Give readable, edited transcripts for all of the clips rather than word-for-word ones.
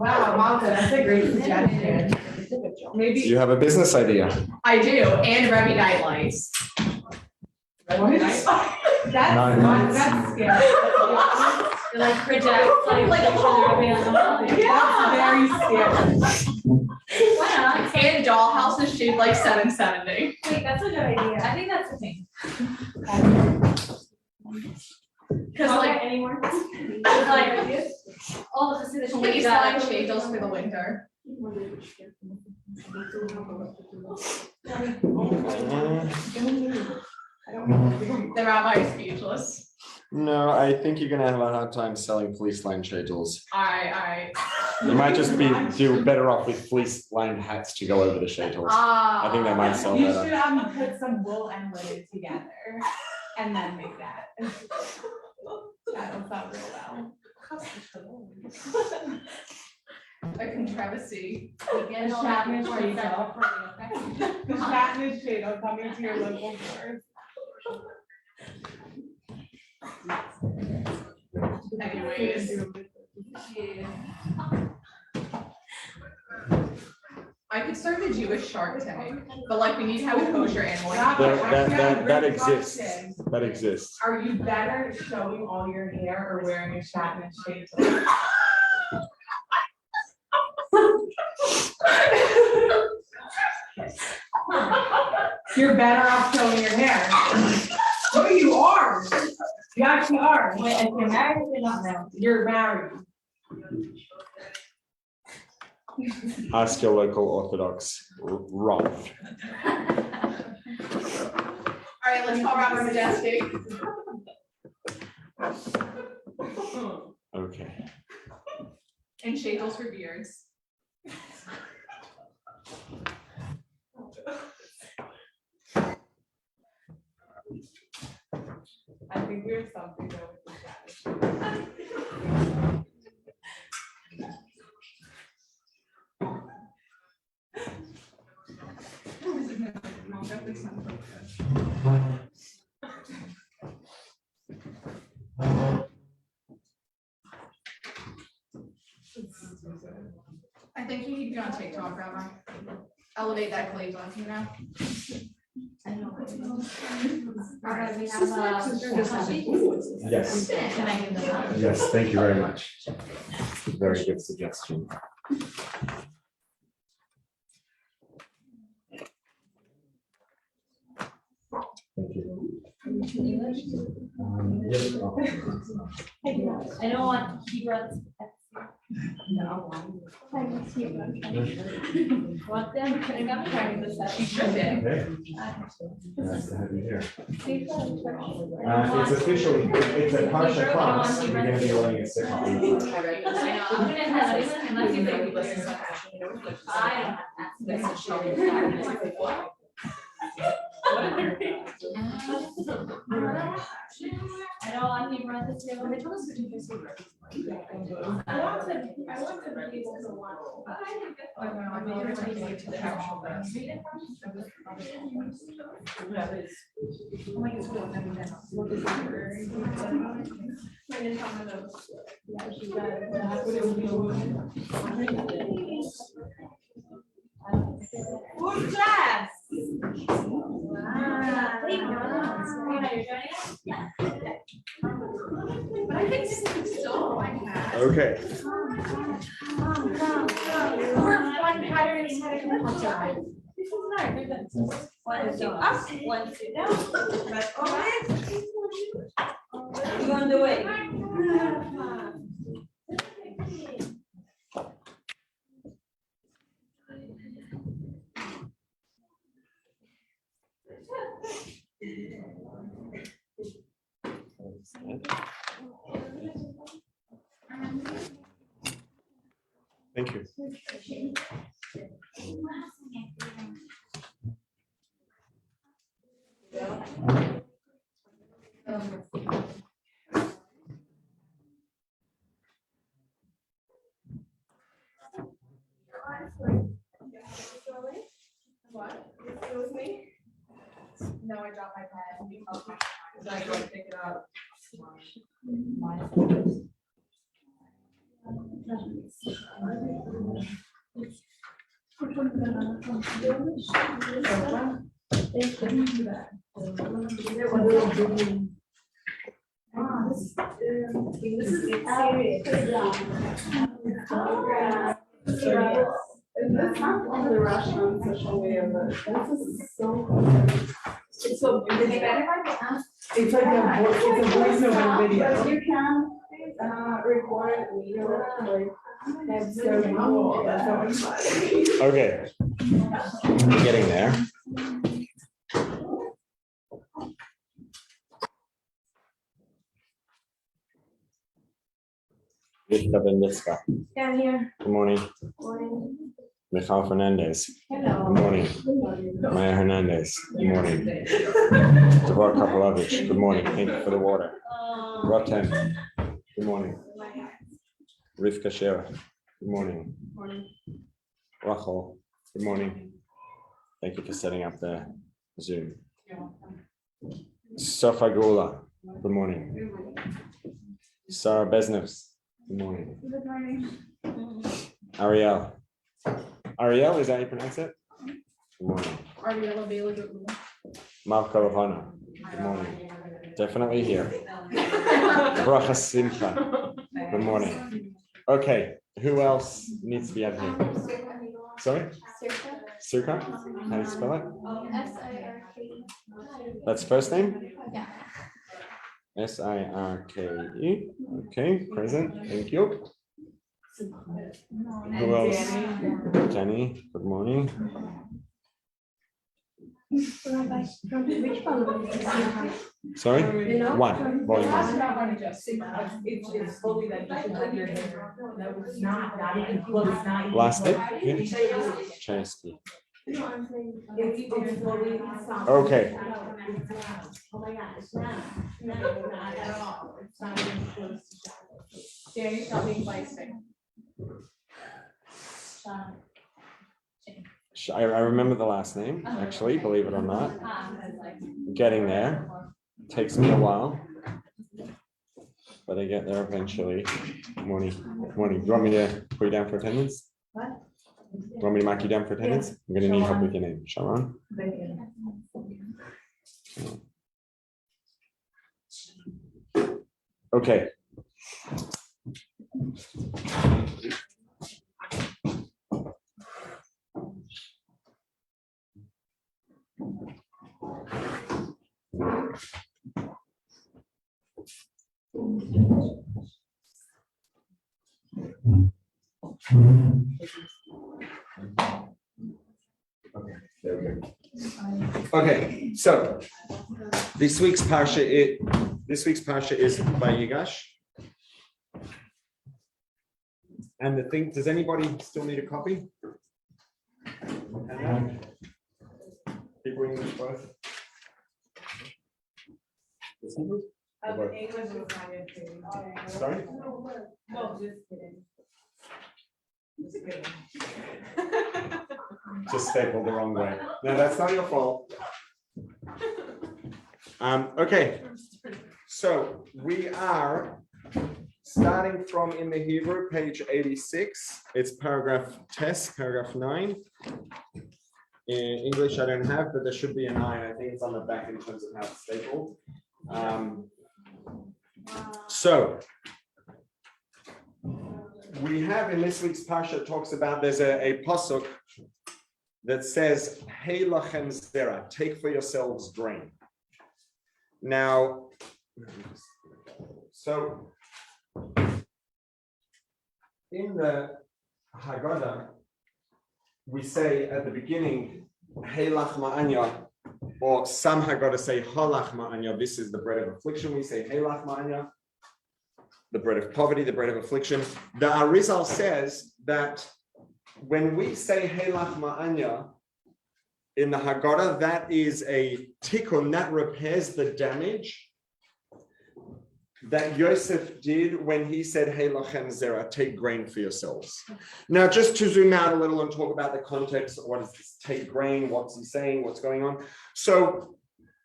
Wow, Malta, that's a great suggestion. Maybe. You have a business idea. I do, and Rebbe nightlights. That's scary. You're like project, like a whole. Yeah, very scary. Why not? And dollhouses shaped like 770. Wait, that's a good idea. I think that's a thing. Because like anymore. Like, oh, let's see the police line shingles for the winter. The rabbi is speechless. No, I think you're gonna have a hard time selling fleece line shadles. Alright. You might just do better off with fleece lined hats to go over the shadles. I think they might sell You better. should put some wool and linen together and then make that. That'll sound real well. A controversy. The Shatner shadle coming to your local stores. Anyways. I could start a Jewish Shark Tank, but like we need to have a kosher animal. That exists. That exists. Are you better showing all your hair or wearing a Shatner shadle? You're better off showing your hair. No, you are. You actually are. Wait, if you're married, you're not married. You're married. Ask your local Orthodox Rob. Alright, let's call Robert Majestic. Okay. And shingles for beards. I think we have something though with the status. I think you need to be on TikTok, Rabbi. Elevate that clay on, you know? I know. Alright, we have Yes. Can I give them up? Yes, thank you very much. Very good suggestion. Thank you. Yes. I don't want Hebrew. No. Want them? Can I come carry this up? She should be. Okay. Nice to have you here. It's official. It's a Parsha class. You're going to be learning a second. I know. I'm gonna have this unless you think this is. I don't have to. I don't want to run this table. They told us to do this. I want to be able to watch. Who's that? But I think this is still like that. Okay. One, two, up, 1, 2, down. You on the way. Thank you. What? It was me? No, I dropped my pen. Okay. So I go pick it up. It's not on the Russian social media, but this is so. It's so. It's like a voice over video. But you can record video like that's so cool. That's so exciting. Okay. We're getting there. Down here. Good morning. Morning. Michal Fernandez. Hello. Good morning. Maya Hernandez. Good morning. Devar Kapalovich. Good morning. Thank you for the water. Rotem. Good morning. Rivka Shera. Good morning. Rachel. Good morning. Thank you for setting up the Zoom. Sofa Gula. Good morning. Sarah Besnevs. Good morning. Good morning. Ariel. Ariel, is that how you pronounce it? Good morning. Ariel available. Marco Ravana. Good morning. Definitely here. Bracha Simcha. Good morning. Okay, who else needs to be out here? Sorry? Surka? How do you spell it? S-I-R-K. That's first name? Yeah. S-I-R-K-E. Okay, present. Thank you. Who else? Jenny, good morning. Sorry? One, volume one. It's fully that you should have your hair. No, it's not even close, not even. Last name? Chesky. Okay. Oh my gosh, no, not at all. It's not even close to chocolate. Danny, stop being feisty. I remember the last name, actually, believe it or not. Getting there. Takes me a while. But I get there eventually. Morning. Morning. Do you want me to put you down for attendance? What? Do you want me to mark you down for attendance? I'm going to need help with your name. Sharon? Okay. Okay, so this week's Parsha is Vayigash. And the thing, does anybody still need a copy? People English both? Sorry? No, just kidding. Just kidding. Just stapled the wrong way. No, that's not your fault. Okay, so we are starting from in the Hebrew, page 86. It's paragraph 9. In English, I don't have, but there should be a 9. I think it's on the back in terms of how it's stapled. So we have in this week's Parsha talks about there's a pasuk that says, "Hey lachem zera, take for yourselves grain." Now, so in the Haggadah, we say at the beginning, "Hey lach ma'anya," or some Haggadah say, "Halach ma'anya." This is the bread of affliction. We say, "Hey lach ma'anya," the bread of poverty, the bread of affliction. The Arizal says that when we say Helach Ma'anya in the Haggadah, that is a tikkun that repairs the damage that Yosef did when he said, Helachem Zera, take grain for yourselves. Now, just to zoom out a little and talk about the context, what is this take grain, what's he saying, what's going on? So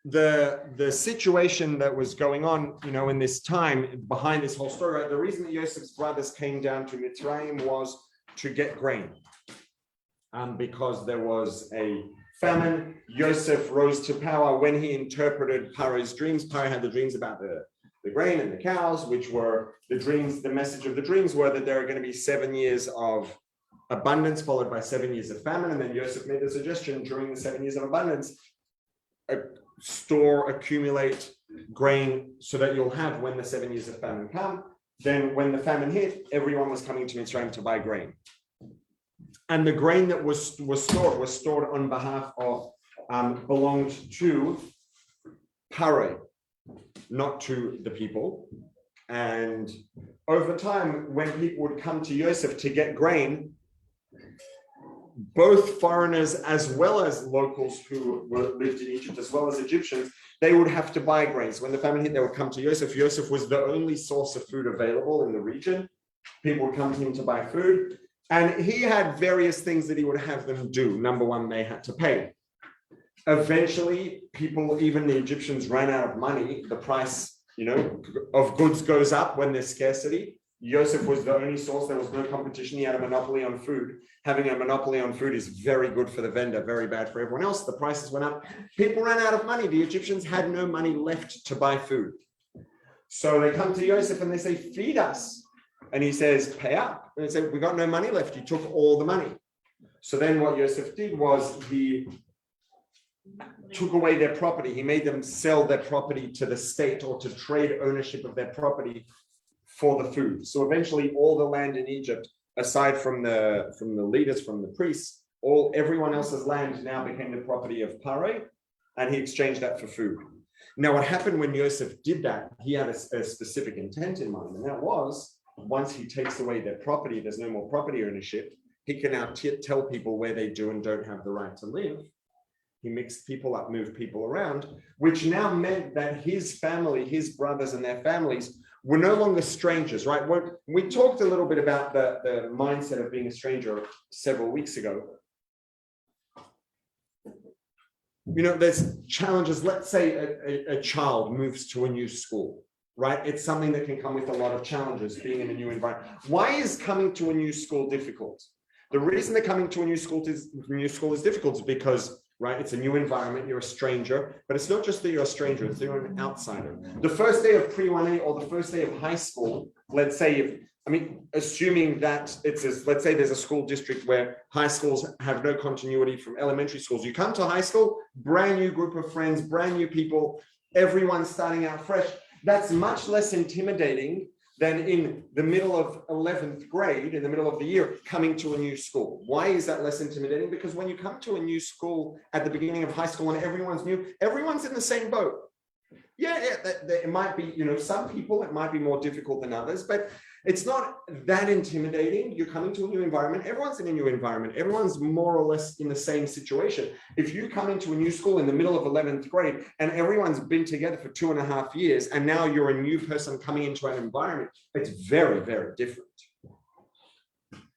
the situation that was going on, in this time behind this whole story, right, the reason that Yosef's brothers came down to Mitzrayim was to get grain. because there was a famine. Yosef rose to power when he interpreted Paro's dreams. Paro had the dreams about the grain and the cows, which were the dreams. The message of the dreams were that there are going to be 7 years of abundance followed by 7 years of famine. And then Yosef made the suggestion during the 7 years of abundance, accumulate grain so that you'll have when the 7 years of famine come. Then when the famine hit, everyone was coming to Mitzrayim to buy grain. And the grain that was stored on behalf of, belonged to Paro, not to the people. And over time, when people would come to Yosef to get grain, both foreigners as well as locals who lived in Egypt, as well as Egyptians, they would have to buy grains. When the famine hit, they would come to Yosef. Yosef was the only source of food available in the region. People would come to him to buy food. And he had various things that he would have them do. Number one, they had to pay. Eventually, people, even the Egyptians, ran out of money. The price, of goods goes up when there's scarcity. Yosef was the only source. There was no competition. He had a monopoly on food. Having a monopoly on food is very good for the vendor, very bad for everyone else. The prices went up. People ran out of money. The Egyptians had no money left to buy food. So they come to Yosef and they say, feed us. And he says, pay up. And they say, we got no money left. You took all the money. So then what Yosef did was he took away their property. He made them sell their property to the state or to trade ownership of their property for the food. So eventually all the land in Egypt, aside from the leaders, from the priests, everyone else's land now became the property of Paro, and he exchanged that for food. Now what happened when Yosef did that, he had a specific intent in mind, and that was, once he takes away their property, there's no more property ownership, he can now tell people where they do and don't have the right to live. He mixed people up, moved people around, which now meant that his family, his brothers and their families were no longer strangers, right? We talked a little bit about the mindset of being a stranger several weeks ago. There's challenges. Let's say a child moves to a new school, right? It's something that can come with a lot of challenges, being in a new environment. Why is coming to a new school difficult? The reason that coming to a new school is difficult is because, right, it's a new environment, you're a stranger, but it's not just that you're a stranger, it's that you're an outsider. The first day of pre-1A or the first day of high school, let's say, assuming that let's say there's a school district where high schools have no continuity from elementary schools. You come to high school, brand new group of friends, brand new people, everyone's starting out fresh. That's much less intimidating than in the middle of 11th grade, in the middle of the year, coming to a new school. Why is that less intimidating? Because when you come to a new school at the beginning of high school and everyone's new, everyone's in the same boat. Yeah, it might be, some people, it might be more difficult than others, but it's not that intimidating. You're coming to a new environment. Everyone's in a new environment. Everyone's more or less in the same situation. If you come into a new school in the middle of 11th grade and everyone's been together for 2.5 years, and now you're a new person coming into an environment, it's very, very different.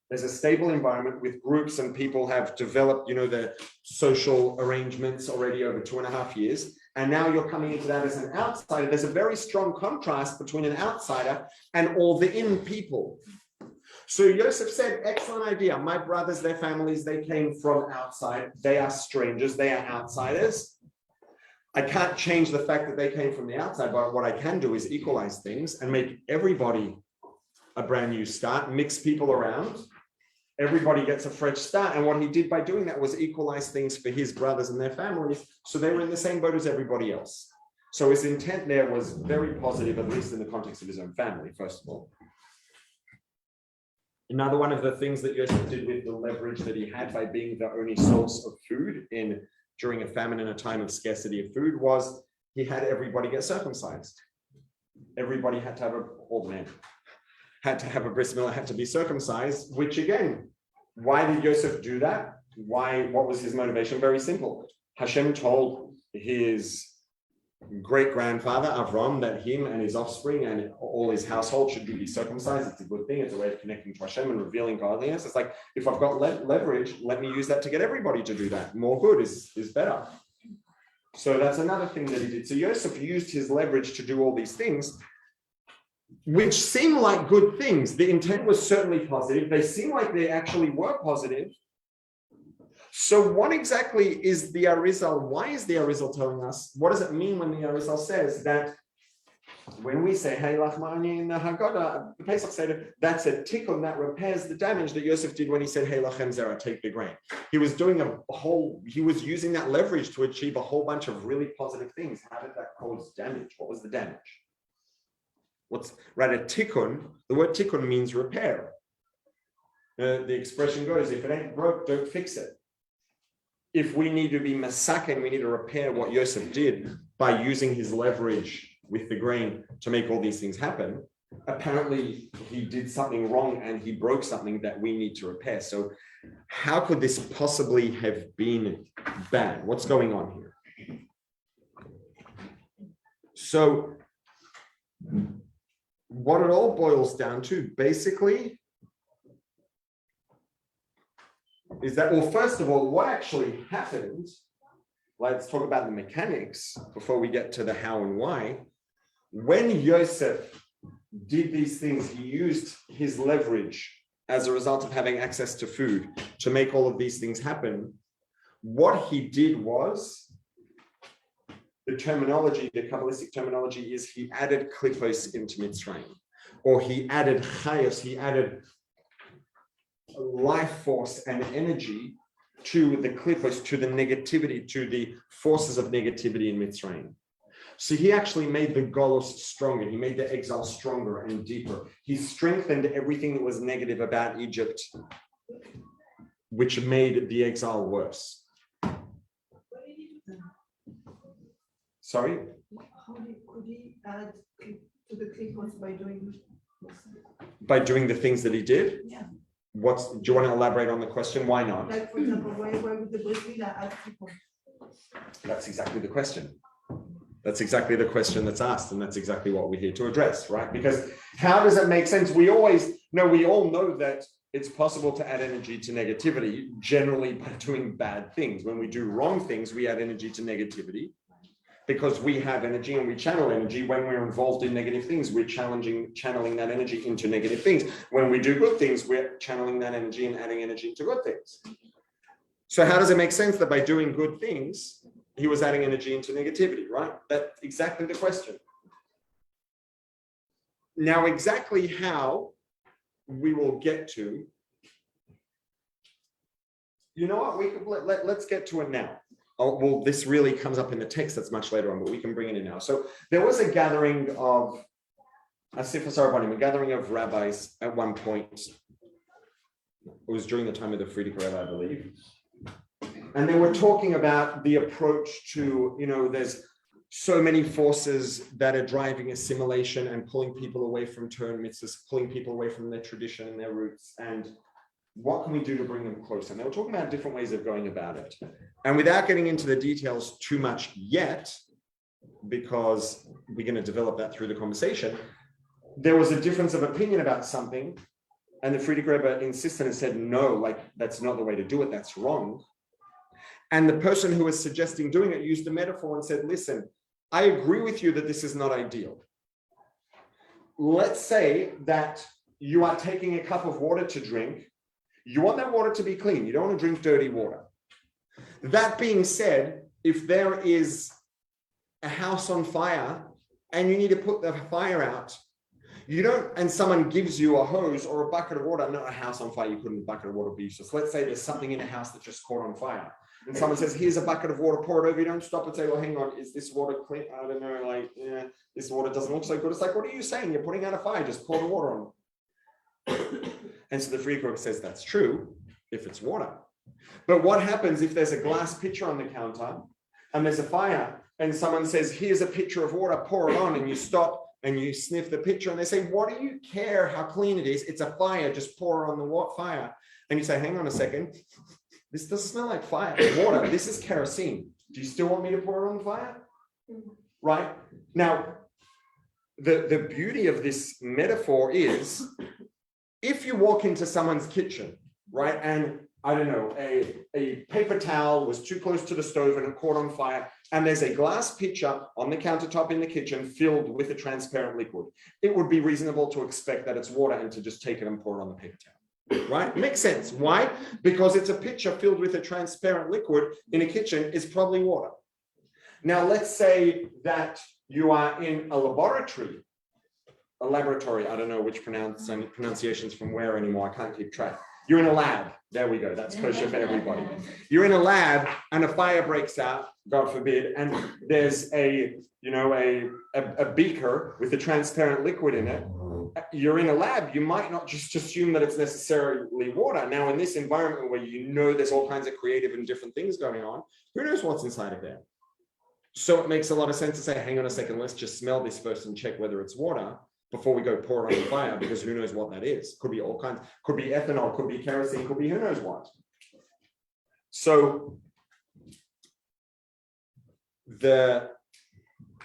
There's a stable environment with groups and people have developed, the social arrangements already over 2.5 years. And now you're coming into that as an outsider. There's a very strong contrast between an outsider and all the in people. So Yosef said, excellent idea. My brothers, their families, they came from outside. They are strangers. They are outsiders. I can't change the fact that they came from the outside, but what I can do is equalize things and make everybody a brand new start, mix people around. Everybody gets a fresh start. And what he did by doing that was equalize things for his brothers and their families. So they were in the same boat as everybody else. So his intent there was very positive, at least in the context of his own family, first of all. Another one of the things that Yosef did with the leverage that he had by being the only source of food during a famine and a time of scarcity of food was he had everybody get circumcised. Everybody had to have had to have a bris milah, had to be circumcised, which again, why did Yosef do that? What was his motivation? Very simple. Hashem told his great-grandfather, Avram, that him and his offspring and all his household should be circumcised. It's a good thing. It's a way of connecting to Hashem and revealing godliness. It's like, if I've got leverage, let me use that to get everybody to do that. More good is better. So that's another thing that he did. So Yosef used his leverage to do all these things, which seem like good things. The intent was certainly positive. They seem like they actually were positive. So what exactly is the Arizal? Why is the Arizal telling us? What does it mean when the Arizal says that when we say Hey Lachmani in the Haggadah, the Pesach Seder, that's a tikkun that repairs the damage that Yosef did when he said Hey Lachem Zera, take the grain. He was doing he was using that leverage to achieve a whole bunch of really positive things. How did that cause damage? What was the damage? What's right? A tikkun, the word tikkun means repair. The expression goes, if it ain't broke, don't fix it. If we need to be masaken, we need to repair what Yosef did by using his leverage with the grain to make all these things happen. Apparently, he did something wrong and he broke something that we need to repair. So how could this possibly have been bad? What's going on here? So what it all boils down to, basically, is that, well, first of all, what actually happened, let's talk about the mechanics before we get to the how and why. When Yosef did these things, he used his leverage as a result of having access to food to make all of these things happen. What he did was, the terminology, the Kabbalistic terminology is he added klippos into Mitzrayim, or he added chayos, he added life force and energy to the klippos, to the negativity, to the forces of negativity in Mitzrayim. So he actually made the Golos stronger. He made the exile stronger and deeper. He strengthened everything that was negative about Egypt, which made the exile worse. Sorry? Could he add to the klippos by doing this? By doing the things that he did? Yeah. Do you want to elaborate on the question? Why not? Like, for example, why would the Brit Milah add klippos? That's exactly the question. That's exactly the question that's asked, and that's exactly what we're here to address, right? Because how does it make sense? We all know that it's possible to add energy to negativity, generally by doing bad things. When we do wrong things, we add energy to negativity because we have energy and we channel energy. When we're involved in negative things, we're channeling that energy into negative things. When we do good things, we're channeling that energy and adding energy into good things. So how does it make sense that by doing good things, he was adding energy into negativity, right? That's exactly the question. Now, exactly how we will get to, you know what, let's get to it now. Oh, well, this really comes up in the text that's much later on, but we can bring it in now. So there was a gathering of, a gathering of rabbis at one point. It was during the time of the Frierdiker Rebbe, I believe. And they were talking about the approach to, there's so many forces that are driving assimilation and pulling people away from Torah mitzvahs, pulling people away from their tradition and their roots. And what can we do to bring them closer? And they were talking about different ways of going about it. And without getting into the details too much yet, because we're going to develop that through the conversation, there was a difference of opinion about something. And the Frierdiker Rebbe insisted and said, no, that's not the way to do it. That's wrong. And the person who was suggesting doing it used a metaphor and said, listen, I agree with you that this is not ideal. Let's say that you are taking a cup of water to drink. You want that water to be clean. You don't want to drink dirty water. That being said, if there is a house on fire and you need to put the fire out, and someone gives you a hose or a bucket of water, not a house on fire, you couldn't, a bucket of water would be useless. Let's say there's something in a house that just caught on fire. And someone says, here's a bucket of water, pour it over. You don't stop and say, well, hang on, is this water clean? I don't know, this water doesn't look so good. It's like, what are you saying? You're putting out a fire, just pour the water on. And so the Frierdiker Rebbe says that's true if it's water. But what happens if there's a glass pitcher on the counter and there's a fire and someone says, here's a pitcher of water, pour it on, and you stop and you sniff the pitcher and they say, what do you care how clean it is? It's a fire, just pour it on the fire. And you say, hang on a second. This doesn't smell like fire, water. This is kerosene. Do you still want me to pour it on the fire? Right? Now, the beauty of this metaphor is if you walk into someone's kitchen, right, and I don't know, a paper towel was too close to the stove and it caught on fire, and there's a glass pitcher on the countertop in the kitchen filled with a transparent liquid, it would be reasonable to expect that it's water and to just take it and pour it on the paper towel. right? Makes sense. Why? Because it's a pitcher filled with a transparent liquid in a kitchen is probably water. Now, let's say that you are in a laboratory, I don't know which pronunciations from where anymore, I can't keep track. You're in a lab. There we go. That's kosher for everybody. You're in a lab and a fire breaks out, God forbid, and there's a beaker with a transparent liquid in it. You're in a lab, you might not just assume that it's necessarily water. Now, in this environment where you know there's all kinds of creative and different things going on, who knows what's inside of there? So it makes a lot of sense to say, hang on a second, let's just smell this first and check whether it's water before we go pour it on the fire, because who knows what that is? Could be all kinds, could be ethanol, could be kerosene, could be who knows what. So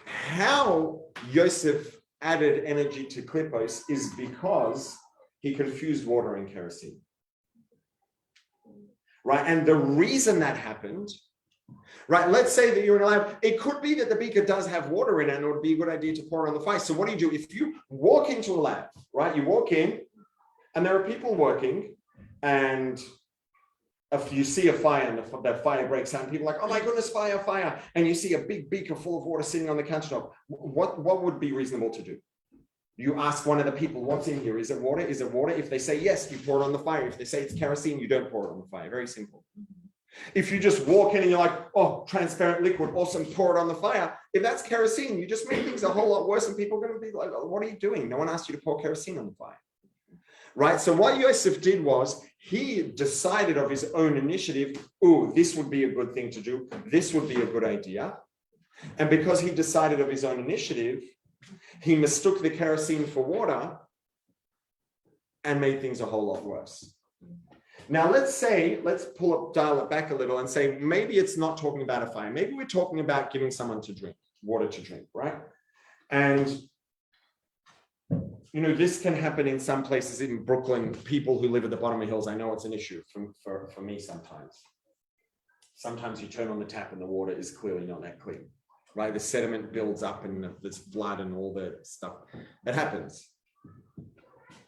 how Yosef added energy to Klippos is because he confused water and kerosene. Right? And the reason that happened, right? Let's say that you're in a lab. It could be that the beaker does have water in it and it would be a good idea to pour it on the fire. So what do? If you walk into a lab, right? You walk in and there are people working, and if you see a fire and the fire breaks out and people are like, oh my goodness, fire. And you see a big beaker full of water sitting on the countertop. What would be reasonable to do? You ask one of the people, what's in here? Is it water? Is it water? If they say yes, you pour it on the fire. If they say it's kerosene, you don't pour it on the fire. Very simple. If you just walk in and you're like, oh, transparent liquid, awesome, pour it on the fire. If that's kerosene, you just make things a whole lot worse and people are going to be like, oh, what are you doing? No one asked you to pour kerosene on the fire. Right? So what Yosef did was he decided of his own initiative, oh, this would be a good thing to do. This would be a good idea. And because he decided of his own initiative, he mistook the kerosene for water and made things a whole lot worse. Now, let's dial it back a little and say, maybe it's not talking about a fire. Maybe we're talking about giving someone water to drink, right? And, this can happen in some places in Brooklyn. People who live at the bottom of hills, I know it's an issue for me sometimes. Sometimes you turn on the tap and the water is clearly not that clean, right? The sediment builds up and there's blood and all the stuff. That happens.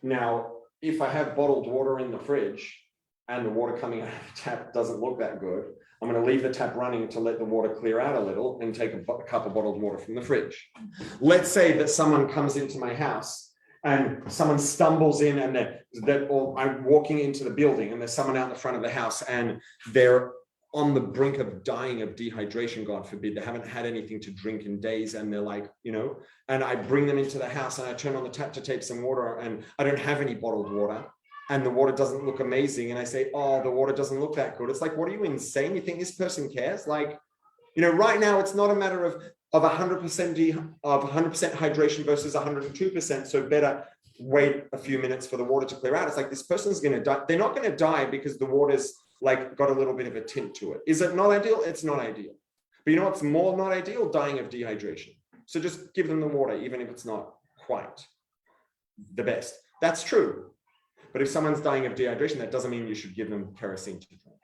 Now, if I have bottled water in the fridge, and the water coming out of the tap doesn't look that good, I'm going to leave the tap running to let the water clear out a little and take a cup of bottled water from the fridge. Let's say that someone comes into my house and someone stumbles in and or I'm walking into the building and there's someone out the front of the house and they're on the brink of dying of dehydration, God forbid. They haven't had anything to drink in days and they're like, and I bring them into the house and I turn on the tap to take some water and I don't have any bottled water. And the water doesn't look amazing. And I say, oh, the water doesn't look that good. It's like, what are you, insane? You think this person cares? Like, right now it's not a matter of 100% hydration versus 102%. So better wait a few minutes for the water to clear out. It's like, this person's going to die. They're not going to die because the water's like got a little bit of a tint to it. Is it not ideal? It's not ideal. But you know what's more not ideal? Dying of dehydration. So just give them the water, even if it's not quite the best. That's true. But if someone's dying of dehydration, that doesn't mean you should give them kerosene to drink,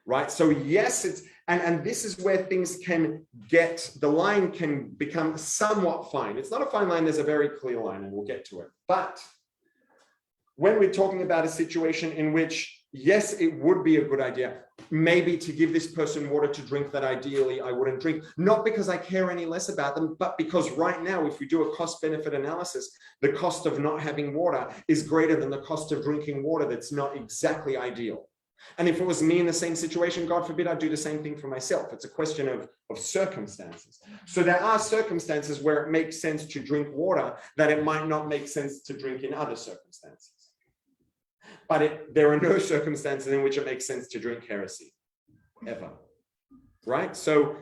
right? So yes, and this is where things the line can become somewhat fine. It's not a fine line, there's a very clear line, and we'll get to it. But when we're talking about a situation in which, yes, it would be a good idea, maybe to give this person water to drink that ideally I wouldn't drink, not because I care any less about them, but because right now, if we do a cost-benefit analysis, the cost of not having water is greater than the cost of drinking water that's not exactly ideal. And if it was me in the same situation, God forbid, I'd do the same thing for myself. It's a question of circumstances. So there are circumstances where it makes sense to drink water that it might not make sense to drink in other circumstances. But there are no circumstances in which it makes sense to drink kerosene, ever, right? So,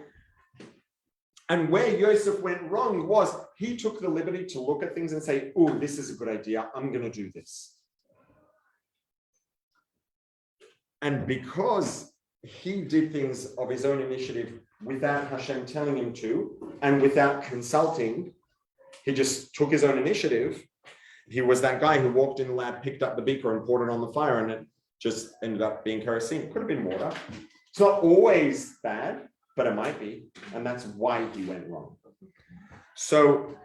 and where Yosef went wrong was he took the liberty to look at things and say, oh, this is a good idea, I'm going to do this. And because he did things of his own initiative without Hashem telling him to, and without consulting, he just took his own initiative. He was that guy who walked in the lab, picked up the beaker and poured it on the fire, and it just ended up being kerosene. It could have been water. It's not always bad, but it might be. And that's why he went wrong. So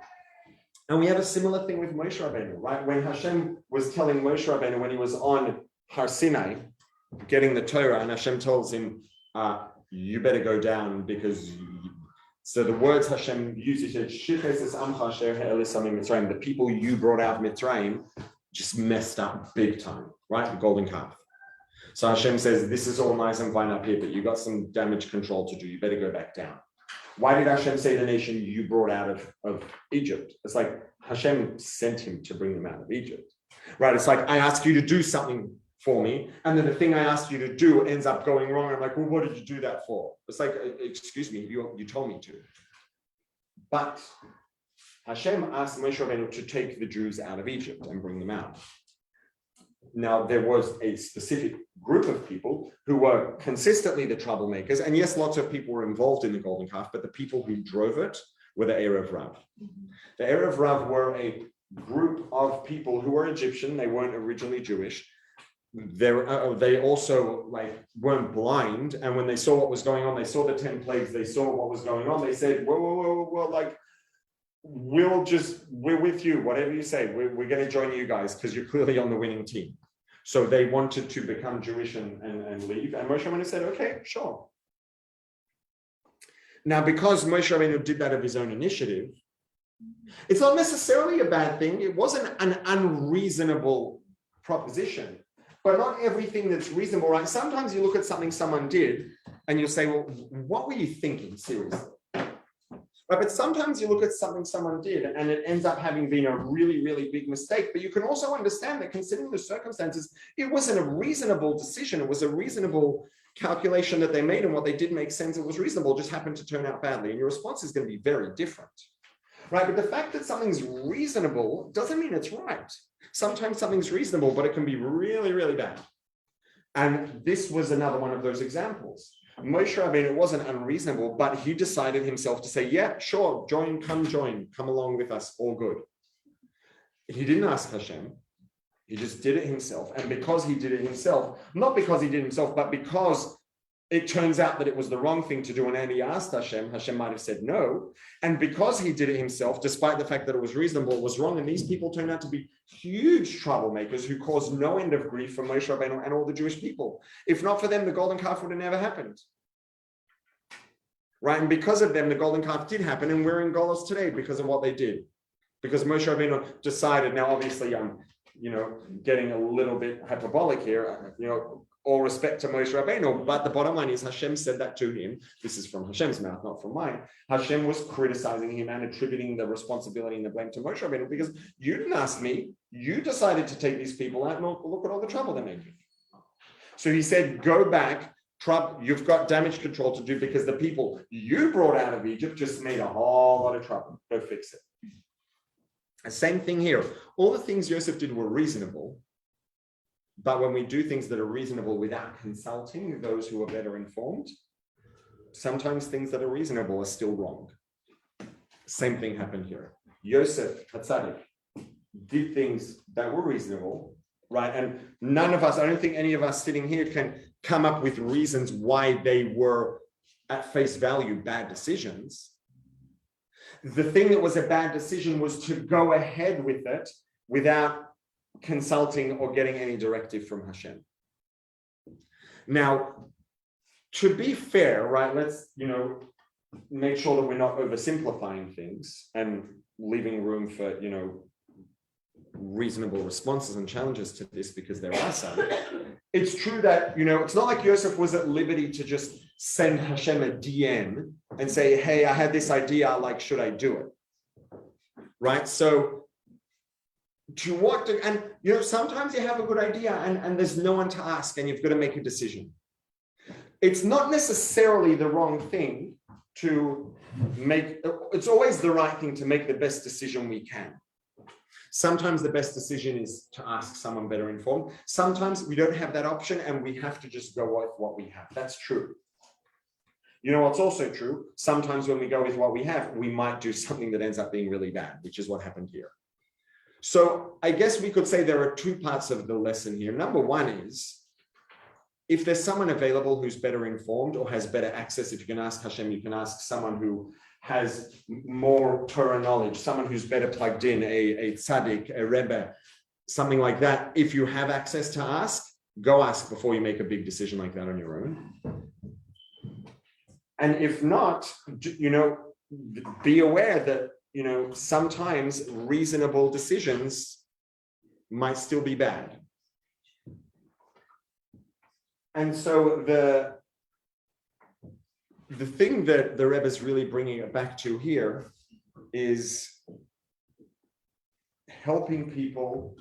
And we have a similar thing with Moshe Rabbeinu, right? When Hashem was telling Moshe Rabbeinu when he was on Har Sinai, getting the Torah, and Hashem tells him, you better go down because so the words Hashem uses, the people you brought out of Mitzrayim just messed up big time, right? The golden calf. So Hashem says, this is all nice and fine up here, but you got some damage control to do. You better go back down. Why did Hashem say the nation you brought out of Egypt? It's like Hashem sent him to bring them out of Egypt, right? It's like, I ask you to do something for me, and then the thing I asked you to do ends up going wrong. I'm like, well, what did you do that for? It's like, excuse me, you told me to. But Hashem asked Moshe Rabbeinu to take the Jews out of Egypt and bring them out. Now, there was a specific group of people who were consistently the troublemakers. And yes, lots of people were involved in the golden calf, but the people who drove it were the Erev Rav. The Erev Rav were a group of people who were Egyptian. They weren't originally Jewish. They also weren't blind. And when they saw what was going on, they saw the 10 plagues, they saw what was going on. They said, whoa, we're with you, whatever you say, we're going to join you guys because you're clearly on the winning team. So they wanted to become Jewish and leave. And Moshe Rabbeinu said, okay, sure. Now, because Moshe Rabbeinu did that of his own initiative, it's not necessarily a bad thing. It wasn't an unreasonable proposition, but not everything that's reasonable, right? Sometimes you look at something someone did and you'll say, well, what were you thinking, seriously? Right, but sometimes you look at something someone did and it ends up having been a really, really big mistake. But you can also understand that considering the circumstances, it wasn't a reasonable decision. It was a reasonable calculation that they made, and what they did make sense. It was reasonable, just happened to turn out badly. And your response is going to be very different. Right, but the fact that something's reasonable doesn't mean it's right. Sometimes something's reasonable, but it can be really, really bad. And this was another one of those examples. Moshe Rabbeinu wasn't unreasonable, but he decided himself to say, yeah, sure, come along with us, all good. He didn't ask Hashem, he just did it himself. And because he did it himself, not because he did it himself, but because it turns out that it was the wrong thing to do, and he asked Hashem, Hashem might have said no. And because he did it himself, despite the fact that it was reasonable, it was wrong. And these people turned out to be huge troublemakers who caused no end of grief for Moshe Rabbeinu and all the Jewish people. If not for them, the golden calf would have never happened. Right? And because of them, the golden calf did happen, and we're in Golos today because of what they did. Because Moshe Rabbeinu decided, now obviously I'm, getting a little bit hyperbolic here, all respect to Moshe Rabbeinu, but the bottom line is Hashem said that to him. This is from Hashem's mouth, not from mine. Hashem was criticizing him and attributing the responsibility and the blame to Moshe Rabbeinu because you didn't ask me. You decided to take these people out, and look at all the trouble they're making. So he said, go back, you've got damage control to do because the people you brought out of Egypt just made a whole lot of trouble. Go fix it. The same thing here. All the things Yosef did were reasonable. But when we do things that are reasonable without consulting those who are better informed, sometimes things that are reasonable are still wrong. Same thing happened here. Yosef Hatzadik did things that were reasonable, right? And none of us, I don't think any of us sitting here can come up with reasons why they were at face value bad decisions. The thing that was a bad decision was to go ahead with it without consulting or getting any directive from Hashem. Now, to be fair, right, let's, make sure that we're not oversimplifying things and leaving room for, reasonable responses and challenges to this, because there are some. It's true that, it's not like Yosef was at liberty to just send Hashem a DM and say, hey, I had this idea, should I do it? Right? So, sometimes you have a good idea and there's no one to ask and you've got to make a decision. It's not necessarily the wrong thing to make, it's always the right thing to make the best decision we can. Sometimes the best decision is to ask someone better informed. Sometimes we don't have that option and we have to just go with what we have. That's true. You know what's also true? Sometimes when we go with what we have, we might do something that ends up being really bad, which is what happened here. So I guess we could say there are two parts of the lesson here. Number one is, if there's someone available who's better informed or has better access, if you can ask Hashem, you can ask someone who has more Torah knowledge, someone who's better plugged in, a tzaddik, a rebbe, something like that. If you have access to ask, go ask before you make a big decision like that on your own. And if not, be aware that, sometimes reasonable decisions might still be bad. And so the thing that the Rebbe is really bringing it back to here is helping people,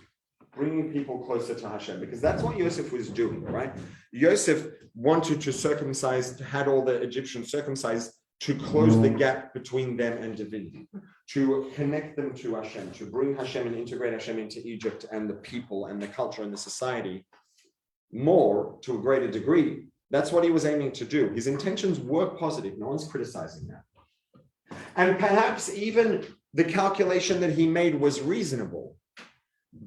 bringing people closer to Hashem, because that's what Yosef was doing, right? Yosef wanted to circumcise, had all the Egyptians circumcised to close the gap between them and divinity, to connect them to Hashem, to bring Hashem and integrate Hashem into Egypt and the people and the culture and the society more to a greater degree. That's what he was aiming to do. His intentions were positive. No one's criticizing that. And perhaps even the calculation that he made was reasonable.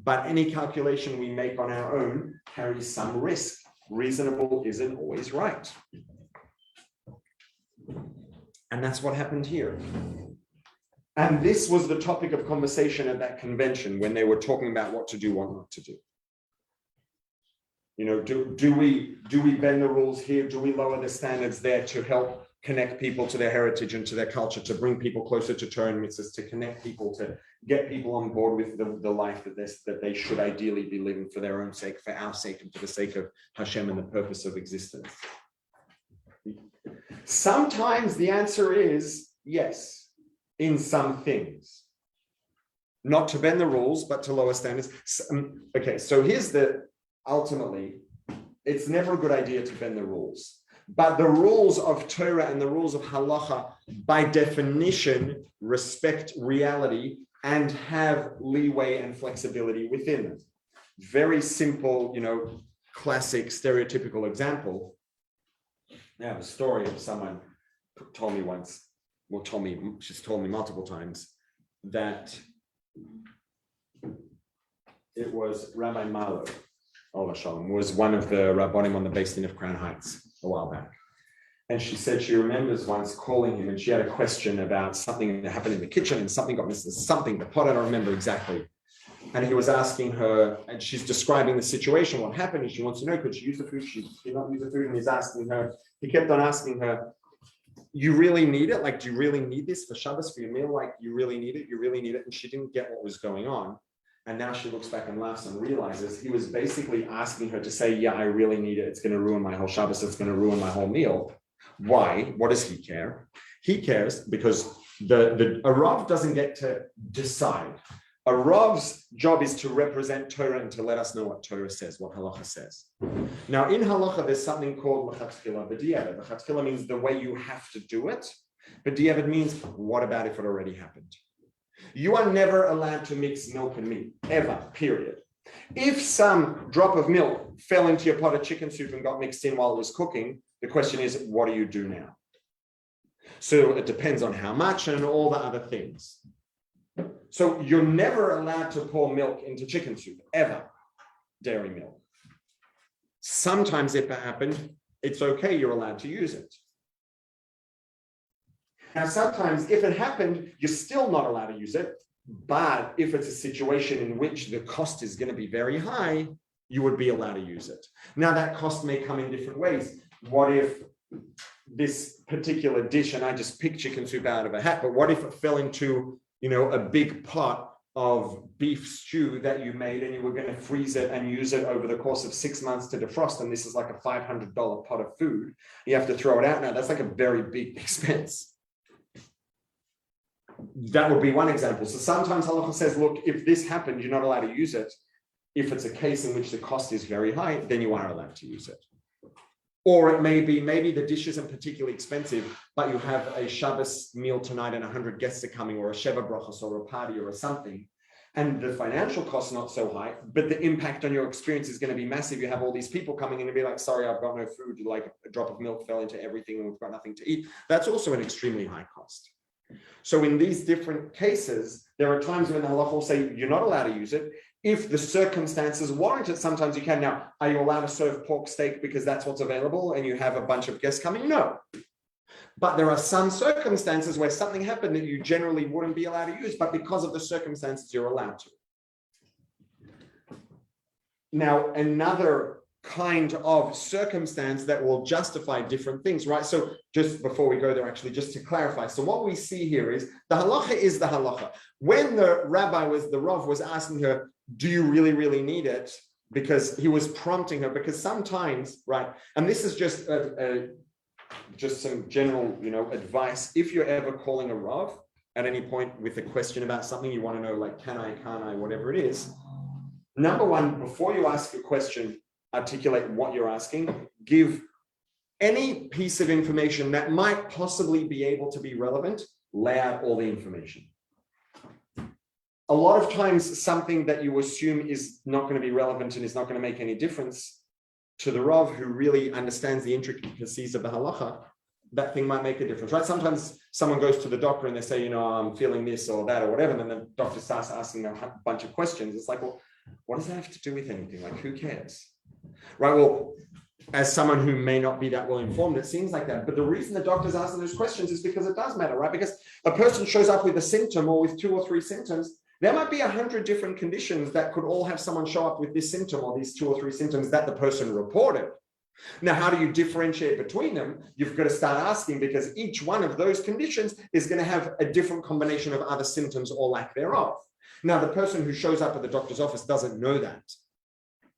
But any calculation we make on our own carries some risk. Reasonable isn't always right. And that's what happened here. And this was the topic of conversation at that convention when they were talking about what to do, what not to do. Do we bend the rules here? Do we lower the standards there to help connect people to their heritage and to their culture, to bring people closer to Torah and mitzvahs, to connect people, to get people on board with the life that they should ideally be living for their own sake, for our sake, and for the sake of Hashem and the purpose of existence? Sometimes the answer is yes, in some things. Not to bend the rules, but to lower standards. Okay, so here's ultimately, it's never a good idea to bend the rules. But the rules of Torah and the rules of halacha, by definition, respect reality and have leeway and flexibility within them. Very simple, classic, stereotypical example. I have a story of someone told me once, she's told me multiple times, that it was Rabbi Malo, Ola Shalom, was one of the Rabbonim on the Beis Din of Crown Heights a while back. And she said she remembers once calling him and she had a question about something that happened in the kitchen and something got missed, the pot, I don't remember exactly. And he was asking her, and she's describing the situation, what happened, and she wants to know, could she use the food? She did not use the food, and he kept on asking her, you really need it? Like, do you really need this for Shabbos, for your meal? Like, you really need it? You really need it? And she didn't get what was going on. And now she looks back and laughs and realizes he was basically asking her to say, yeah, I really need it. It's going to ruin my whole Shabbos. It's going to ruin my whole meal. Why? What does he care? He cares because a Rav doesn't get to decide. A Rav's job is to represent Torah and to let us know what Torah says, what halacha says. Now, in halacha, there's something called l'chatchila b'diavad. L'chatchila means the way you have to do it. B'diavad means, what about if it already happened? You are never allowed to mix milk and meat, ever, period. If some drop of milk fell into your pot of chicken soup and got mixed in while it was cooking, the question is, what do you do now? So it depends on how much and all the other things. So you're never allowed to pour milk into chicken soup, ever, dairy milk. Sometimes if it happened, it's okay, you're allowed to use it. Now, sometimes if it happened, you're still not allowed to use it. But if it's a situation in which the cost is going to be very high, you would be allowed to use it. Now, that cost may come in different ways. What if this particular dish, and I just picked chicken soup out of a hat, but what if it fell into, a big pot of beef stew that you made and you were going to freeze it and use it over the course of 6 months to defrost, and this is like a $500 pot of food. You have to throw it out now. That's like a very big expense. That would be one example. So sometimes halacha says, look, if this happened, you're not allowed to use it. If it's a case in which the cost is very high, then you are allowed to use it. Or it may be, maybe the dish isn't particularly expensive, but you have a Shabbos meal tonight and 100 guests are coming, or a Sheva Brachos or a party or something. And the financial cost not so high, but the impact on your experience is going to be massive. You have all these people coming in and be like, sorry, I've got no food. Like a drop of milk fell into everything and we've got nothing to eat. That's also an extremely high cost. So in these different cases, there are times when the halacha will say you're not allowed to use it. If the circumstances warrant it, sometimes you can. Now, are you allowed to serve pork steak because that's what's available and you have a bunch of guests coming? No. But there are some circumstances where something happened that you generally wouldn't be allowed to use, but because of the circumstances, you're allowed to. Now, another kind of circumstance that will justify different things, right? So just before we go there, actually, just to clarify. So what we see here is the halacha is the halacha. When the Rav was asking her, do you really, really need it? Because he was prompting her, because sometimes, right? And this is just some general, advice. If you're ever calling a Rav at any point with a question about something, you want to know, like, can I, can't I, whatever it is. Number one, before you ask a question, articulate what you're asking, give any piece of information that might possibly be able to be relevant, lay out all the information. A lot of times, something that you assume is not going to be relevant and is not going to make any difference to the Rav who really understands the intricacies of the halacha, that thing might make a difference, right? Sometimes someone goes to the doctor and they say, I'm feeling this or that or whatever, and then the doctor starts asking a bunch of questions. It's like, well, what does that have to do with anything? Like, who cares? Right? Well, as someone who may not be that well informed, it seems like that. But the reason the doctor's asking those questions is because it does matter, right? Because a person shows up with a symptom or with 2 or 3 symptoms. There might be 100 different conditions that could all have someone show up with this symptom or these 2 or 3 symptoms that the person reported. Now, how do you differentiate between them? You've got to start asking, because each one of those conditions is going to have a different combination of other symptoms or lack thereof. Now, the person who shows up at the doctor's office doesn't know that,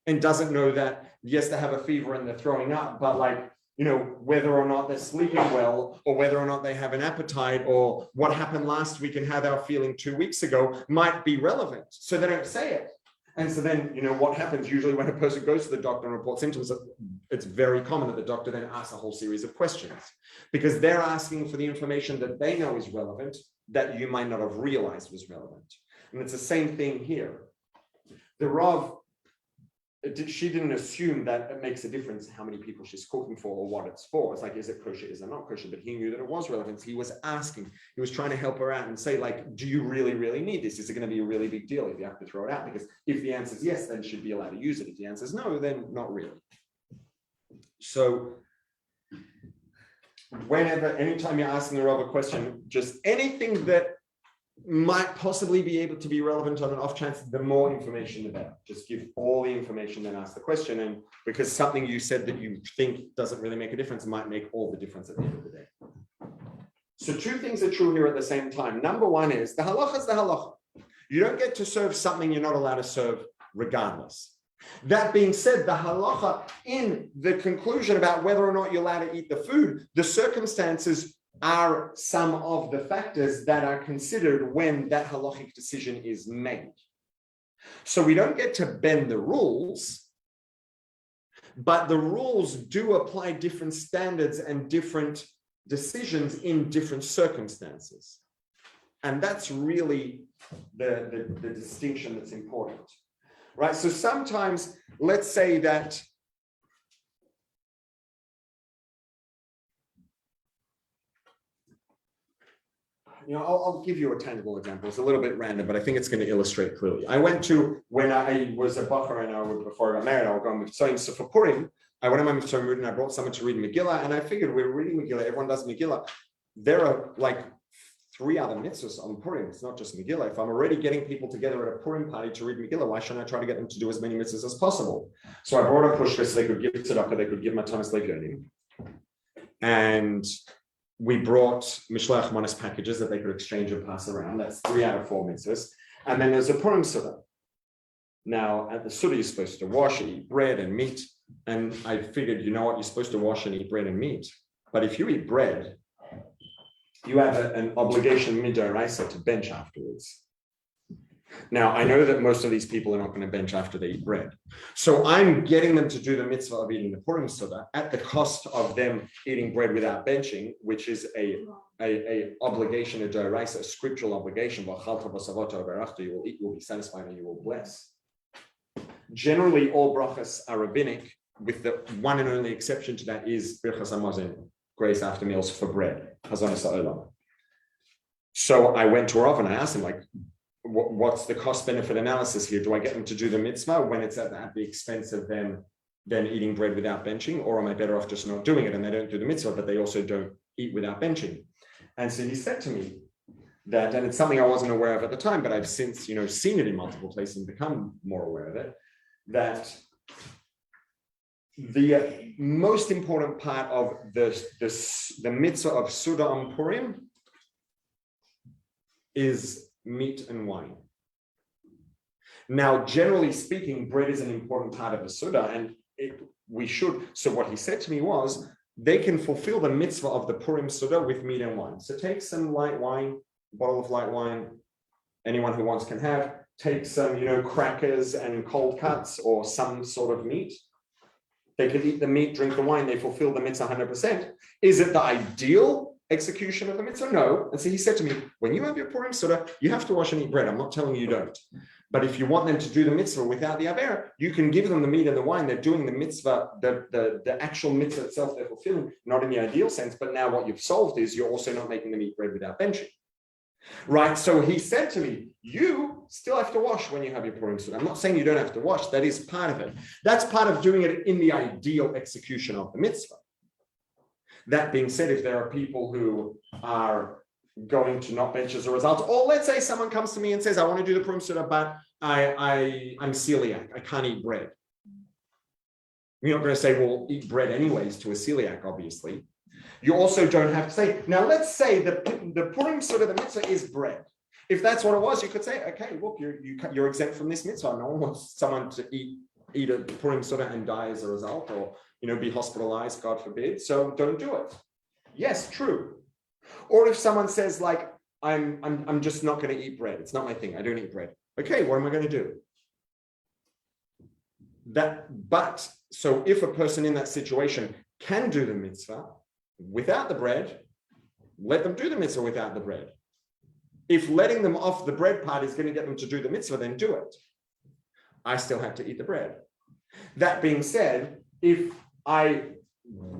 and doesn't know that, yes, they have a fever and they're throwing up, but whether or not they're sleeping well, or whether or not they have an appetite, or what happened last week and how they were feeling 2 weeks ago might be relevant. So they don't say it. And so then, what happens usually when a person goes to the doctor and reports symptoms, it's very common that the doctor then asks a whole series of questions, because they're asking for the information that they know is relevant that you might not have realized was relevant. And it's the same thing here. The Rav, she didn't assume that it makes a difference how many people she's cooking for or what it's for. It's like, is it kosher, is it not kosher? But he knew that it was relevant. He was asking, he was trying to help her out and say, like, do you really, really need this? Is it going to be a really big deal if you have to throw it out? Because if the answer is yes, then she'd be allowed to use it. If the answer is no, then not really. So anytime you're asking the Rav a question, just anything that might possibly be able to be relevant on an off chance, the more information the better. Just give all the information, then ask the question. And because something you said that you think doesn't really make a difference might make all the difference at the end of the day. So 2 things are true here at the same time. Number one is the halacha is the halacha. You don't get to serve something you're not allowed to serve regardless. That being said, the halacha in the conclusion about whether or not you're allowed to eat the food, the circumstances are some of the factors that are considered when that halachic decision is made. So we don't get to bend the rules, but the rules do apply different standards and different decisions in different circumstances. And that's really the distinction that's important, right? So sometimes, let's say that I'll give you a tangible example. It's a little bit random, but I think it's going to illustrate clearly. I went to, when I was a bacher and before I got married, I would go on Mitzvahim. So for Purim, I went on my Mitzvahim route and I brought someone to read Megillah, and I figured we're reading Megillah, everyone does Megillah. There are like 3 other mitzvahs on Purim. It's not just Megillah. If I'm already getting people together at a Purim party to read Megillah, why shouldn't I try to get them to do as many mitzvahs as possible? So I brought a pushka so they could give tzedakah, they could give matanas legonim. And we brought Mishloach Manas packages that they could exchange and pass around. That's 3 out of 4 mitzvahs. And then there's a Purim Suda. Now, at the Suda, you're supposed to wash and eat bread and meat. And I figured, you know what, you're supposed to wash and eat bread and meat. But if you eat bread, you have an obligation midoraisa to bench afterwards. Now, I know that most of these people are not going to bench after they eat bread. So I'm getting them to do the mitzvah of eating the Purim Suda at the cost of them eating bread without benching, which is a obligation, a doraisa, a scriptural obligation. You will eat, you will be satisfied, and you will bless. Generally, all brachas are rabbinic, with the one and only exception to that is birchas hamazon, grace after meals for bread. So I went to Rav and I asked him, like, what's the cost benefit analysis here? Do I get them to do the mitzvah when it's at the expense of them then eating bread without benching, or am I better off just not doing it and they don't do the mitzvah, but they also don't eat without benching. And so he said to me that, and it's something I wasn't aware of at the time, but I've since, seen it in multiple places and become more aware of it, that the most important part of the mitzvah of Suda on Purim is meat and wine. Now, generally speaking, bread is an important part of the Suda, and we should. So what he said to me was, they can fulfill the mitzvah of the Purim Suda with meat and wine. So take some light wine, a bottle of light wine, anyone who wants can have. Take some, crackers and cold cuts or some sort of meat. They can eat the meat, drink the wine, they fulfill the mitzvah 100%. Is it the ideal execution of the mitzvah? No. And so he said to me, when you have your Purim Suda, you have to wash and eat bread. I'm not telling you don't. But if you want them to do the mitzvah without the aver, you can give them the meat and the wine. They're doing the mitzvah, the actual mitzvah itself, they're fulfilling, not in the ideal sense. But now what you've solved is you're also not making them eat bread without benching. Right? So he said to me, you still have to wash when you have your Purim Suda. I'm not saying you don't have to wash. That is part of it. That's part of doing it in the ideal execution of the mitzvah. That being said, if there are people who are going to not bench as a result, or let's say someone comes to me and says, I want to do the Purim Suda, but I'm celiac. I can't eat bread. You're not going to say, well, eat bread anyways to a celiac, obviously. You also don't have to say, now let's say the Purim Suda, the mitzvah is bread. If that's what it was, you could say, okay, look, you're exempt from this mitzvah. No one wants someone to eat a Purim Suda and die as a result, or be hospitalized, God forbid. So don't do it. Yes, true. Or if someone says, like, I'm just not going to eat bread. It's not my thing. I don't eat bread. Okay, what am I going to do? So if a person in that situation can do the mitzvah without the bread, let them do the mitzvah without the bread. If letting them off the bread part is going to get them to do the mitzvah, then do it. I still have to eat the bread. That being said, if I,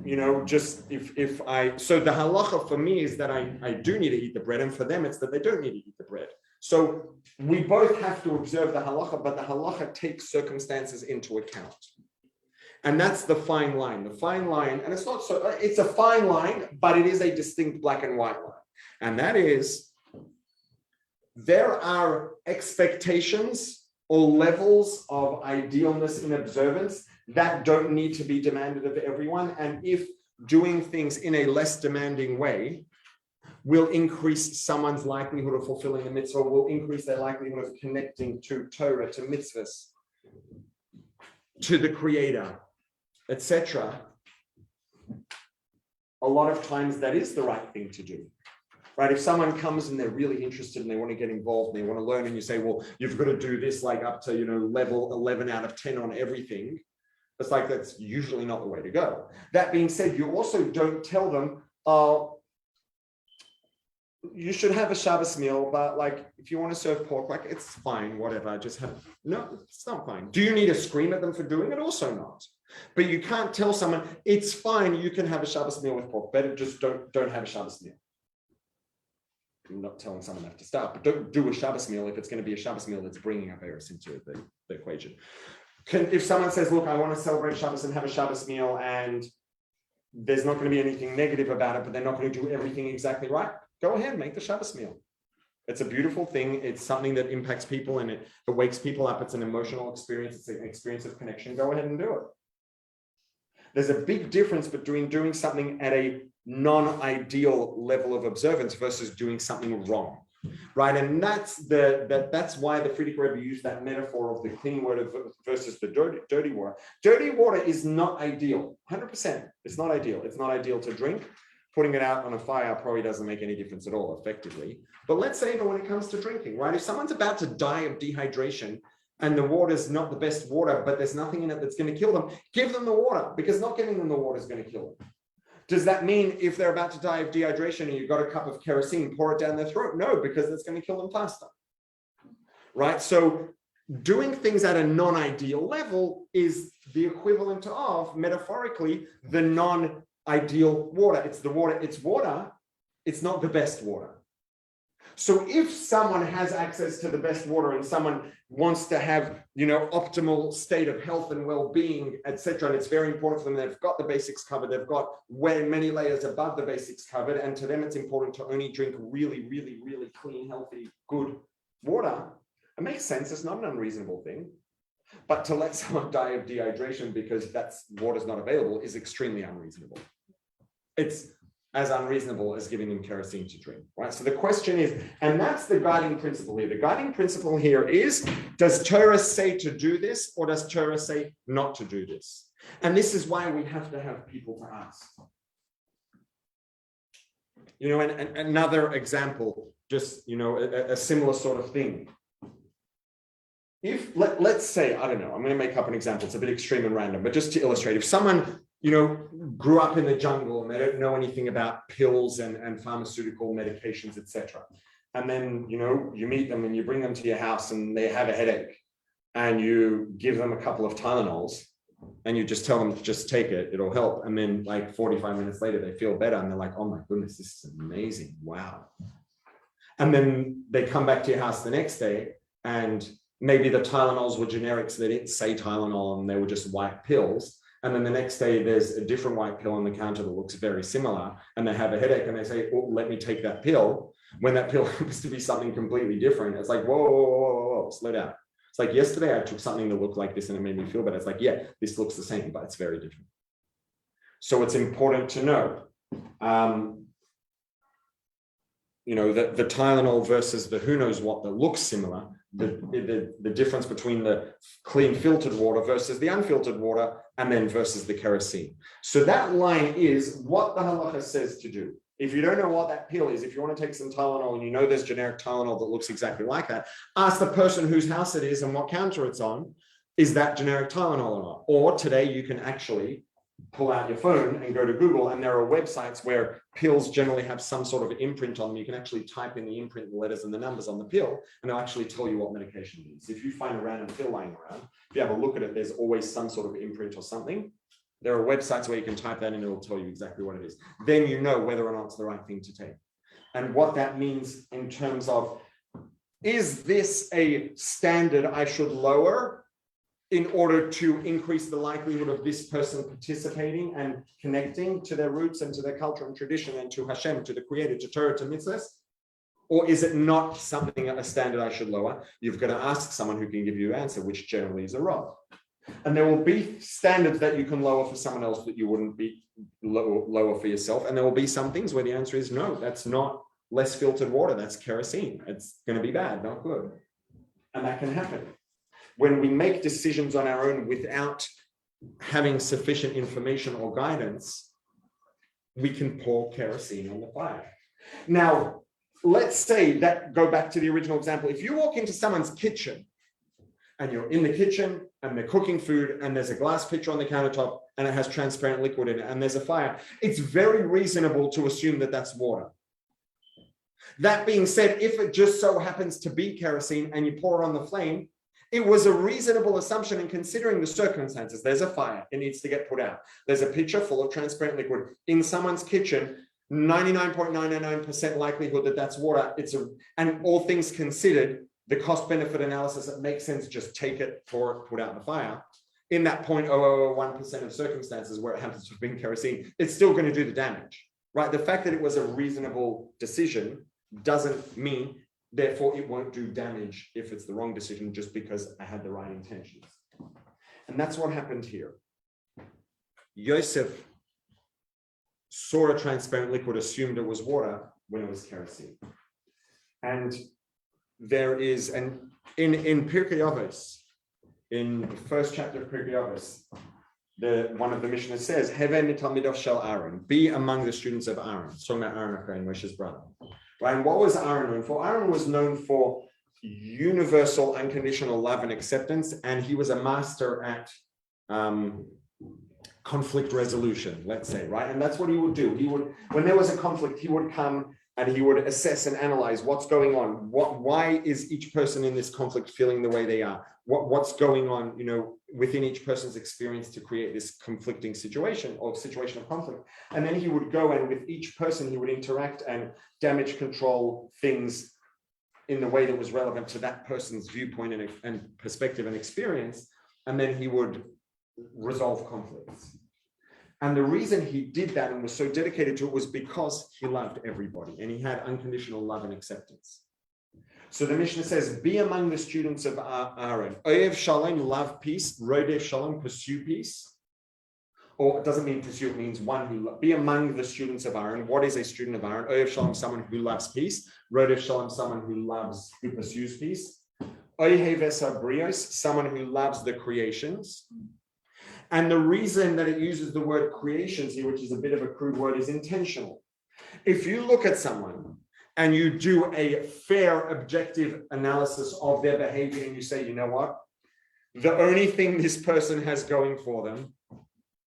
so the halacha for me is that I do need to eat the bread, and for them it's that they don't need to eat the bread. So we both have to observe the halacha, but the halacha takes circumstances into account. And that's the fine line. The fine line, and it's a fine line, but it is a distinct black and white line. And that is, there are expectations or levels of idealness in observance that don't need to be demanded of everyone. And if doing things in a less demanding way will increase someone's likelihood of fulfilling the mitzvah, will increase their likelihood of connecting to Torah, to mitzvahs, to the Creator, etc. A lot of times that is the right thing to do. Right? If someone comes and they're really interested and they want to get involved and they want to learn, and you say, well, you've got to do this like up to, level 11 out of 10 on everything. It's like, that's usually not the way to go. That being said, you also don't tell them, you should have a Shabbos meal, but like, if you want to serve pork, like, it's fine, whatever, no, it's not fine. Do you need to scream at them for doing it? Also not. But you can't tell someone, it's fine, you can have a Shabbos meal with pork, better just don't have a Shabbos meal. I'm not telling someone they have to start, but don't do a Shabbos meal if it's going to be a Shabbos meal that's bringing up Eris into the equation. If someone says, look, I want to celebrate Shabbos and have a Shabbos meal, and there's not going to be anything negative about it, but they're not going to do everything exactly right, go ahead, make the Shabbos meal. It's a beautiful thing. It's something that impacts people and it wakes people up. It's an emotional experience. It's an experience of connection. Go ahead and do it. There's a big difference between doing something at a non-ideal level of observance versus doing something wrong, right? And that's why the Frierdiker Rebbe used that metaphor of the clean water versus the dirty water. Dirty water is not ideal, 100%. It's not ideal. It's not ideal to drink. Putting it out on a fire probably doesn't make any difference at all, effectively. But let's say that when it comes to drinking, right? If someone's about to die of dehydration, and the water's not the best water, but there's nothing in it that's going to kill them, give them the water, because not giving them the water is going to kill them. Does that mean if they're about to die of dehydration and you've got a cup of kerosene, pour it down their throat? No, because that's going to kill them faster. Right? So doing things at a non-ideal level is the equivalent of, metaphorically, the non-ideal water. It's water, it's not the best water. So if someone has access to the best water and someone wants to have optimal state of health and well-being, etc. And it's very important for them. They've got the basics covered. They've got way many layers above the basics covered. And to them, it's important to only drink really, really, really clean, healthy, good water. It makes sense. It's not an unreasonable thing. But to let someone die of dehydration because water's not available is extremely unreasonable. It's as unreasonable as giving them kerosene to drink, right? So the question is, and that's the guiding principle here. The guiding principle here is, does Torah say to do this or does Torah say not to do this? And this is why we have to have people to ask. And another example, just, a similar sort of thing. If, let's say, I don't know, I'm going to make up an example. It's a bit extreme and random, but just to illustrate, if someone grew up in the jungle and they don't know anything about pills and pharmaceutical medications, etc. And then, you meet them and you bring them to your house and they have a headache and you give them a couple of Tylenols and you just tell them to just take it, it'll help. And then like 45 minutes later, they feel better and they're like, oh my goodness, this is amazing. Wow. And then they come back to your house the next day and maybe the Tylenols were generic, so they didn't say Tylenol and they were just white pills. And then the next day, there's a different white pill on the counter that looks very similar, and they have a headache, and they say, "Oh, let me take that pill." When that pill happens to be something completely different, it's like, whoa, slow down. It's like yesterday I took something that looked like this, and it made me feel better. It's like, yeah, this looks the same, but it's very different. So it's important to know, the Tylenol versus the who knows what that looks similar. The difference between the clean filtered water versus the unfiltered water, and then versus the kerosene. So that line is what the halacha says to do. If you don't know what that pill is, if you want to take some Tylenol and you know there's generic Tylenol that looks exactly like that, ask the person whose house it is and what counter it's on, is that generic Tylenol or not? Or today you can actually pull out your phone and go to Google, and there are websites where pills generally have some sort of imprint on them. You can actually type in the imprint, the letters and the numbers on the pill, and they'll actually tell you what medication it is. If you find a random pill lying around, if you have a look at it, there's always some sort of imprint or something. There are websites where you can type that in and it'll tell you exactly what it is. Then you know whether or not it's the right thing to take. And what that means in terms of, is this a standard I should lower in order to increase the likelihood of this person participating and connecting to their roots and to their culture and tradition and to Hashem, to the Creator, to Torah, to mitzvahs? Or is it not something, a standard I should lower? You've got to ask someone who can give you an answer, which generally is a Rav. And there will be standards that you can lower for someone else that you wouldn't be lower for yourself. And there will be some things where the answer is no, that's not less filtered water, that's kerosene. It's going to be bad, not good. And that can happen. When we make decisions on our own without having sufficient information or guidance, we can pour kerosene on the fire. Now, let's say that, go back to the original example. If you walk into someone's kitchen and you're in the kitchen and they're cooking food and there's a glass pitcher on the countertop and it has transparent liquid in it and there's a fire, it's very reasonable to assume that that's water. That being said, if it just so happens to be kerosene and you pour it on the flame, it was a reasonable assumption in considering the circumstances. There's a fire, it needs to get put out. There's a pitcher full of transparent liquid in someone's kitchen, 99.999% likelihood that that's water. And all things considered, the cost benefit analysis, it makes sense, just take it, pour it, put out the fire. In that 0.0001% of circumstances where it happens to have been kerosene, it's still going to do the damage, right? The fact that it was a reasonable decision doesn't mean therefore it won't do damage if it's the wrong decision just because I had the right intentions. And that's what happened here. Yosef saw a transparent liquid, assumed it was water when it was kerosene. And there is, and in Pirkei Avos, in the first chapter of Pirkei Avos, one of the Mishnah says, Heven Talmidav Shel Aaron, be among the students of Aaron. It's talking about Aaron HaKohen, Moshe's brother. Right? And what was Aaron known for? Aaron was known for universal unconditional love and acceptance, and he was a master at conflict resolution, let's say, right? And that's what he would do. He would, when there was a conflict, he would come and he would assess and analyze what's going on. Why is each person in this conflict feeling the way they are? What's going on, within each person's experience to create this conflicting situation or situation of conflict. And then he would go and with each person, he would interact and damage control things in the way that was relevant to that person's viewpoint and perspective and experience, and then he would resolve conflicts. And the reason he did that and was so dedicated to it was because he loved everybody and he had unconditional love and acceptance. So the Mishnah says, be among the students of Aaron. Oyev Shalom, love peace. Rodev Shalom, pursue peace. Or it doesn't mean pursue, it means one who, be among the students of Aaron. What is a student of Aaron? Oyev Shalom, someone who loves peace. Rodev Shalom, someone who pursues peace. Oyev Esabrios, someone who loves the creations. And the reason that it uses the word creations here, which is a bit of a crude word, is intentional. If you look at someone and you do a fair, objective analysis of their behavior and you say, you know what? The only thing this person has going for them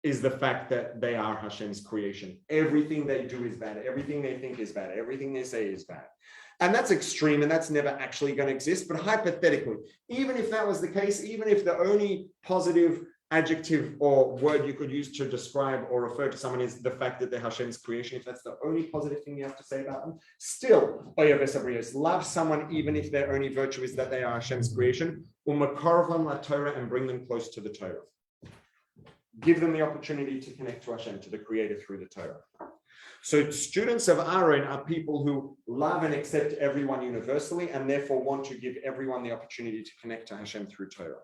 is the fact that they are Hashem's creation. Everything they do is bad. Everything they think is bad. Everything they say is bad. And that's extreme and that's never actually going to exist. But hypothetically, even if that was the case, even if the only positive adjective or word you could use to describe or refer to someone is the fact that they're Hashem's creation, if that's the only positive thing you have to say about them, still, love someone even if their only virtue is that they are Hashem's creation, and bring them close to the Torah. Give them the opportunity to connect to Hashem, to the Creator through the Torah. So students of Aaron are people who love and accept everyone universally and therefore want to give everyone the opportunity to connect to Hashem through Torah.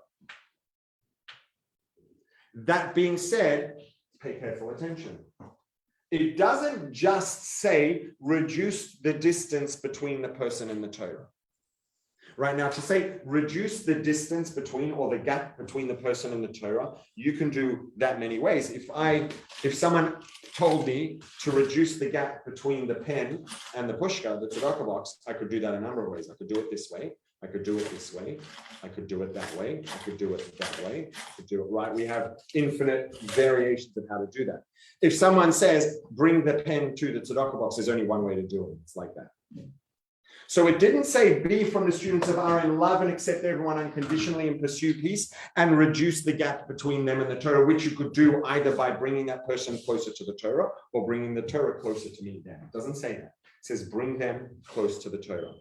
That being said, pay careful attention. It doesn't just say reduce the distance between the person and the Torah. Right now, to say reduce the distance between or the gap between the person and the Torah, you can do that many ways. If someone told me to reduce the gap between the pen and the pushka, the tzedakah box, I could do that a number of ways. I could do it this way. I could do it this way. I could do it that way. I could do it that way. I could do it right. We have infinite variations of how to do that. If someone says, bring the pen to the tzedakah box, there's only one way to do it. It's like that. So it didn't say be from the students of Aaron, love and accept everyone unconditionally and pursue peace and reduce the gap between them and the Torah, which you could do either by bringing that person closer to the Torah or bringing the Torah closer to meet them. It doesn't say that. It says bring them close to the Torah.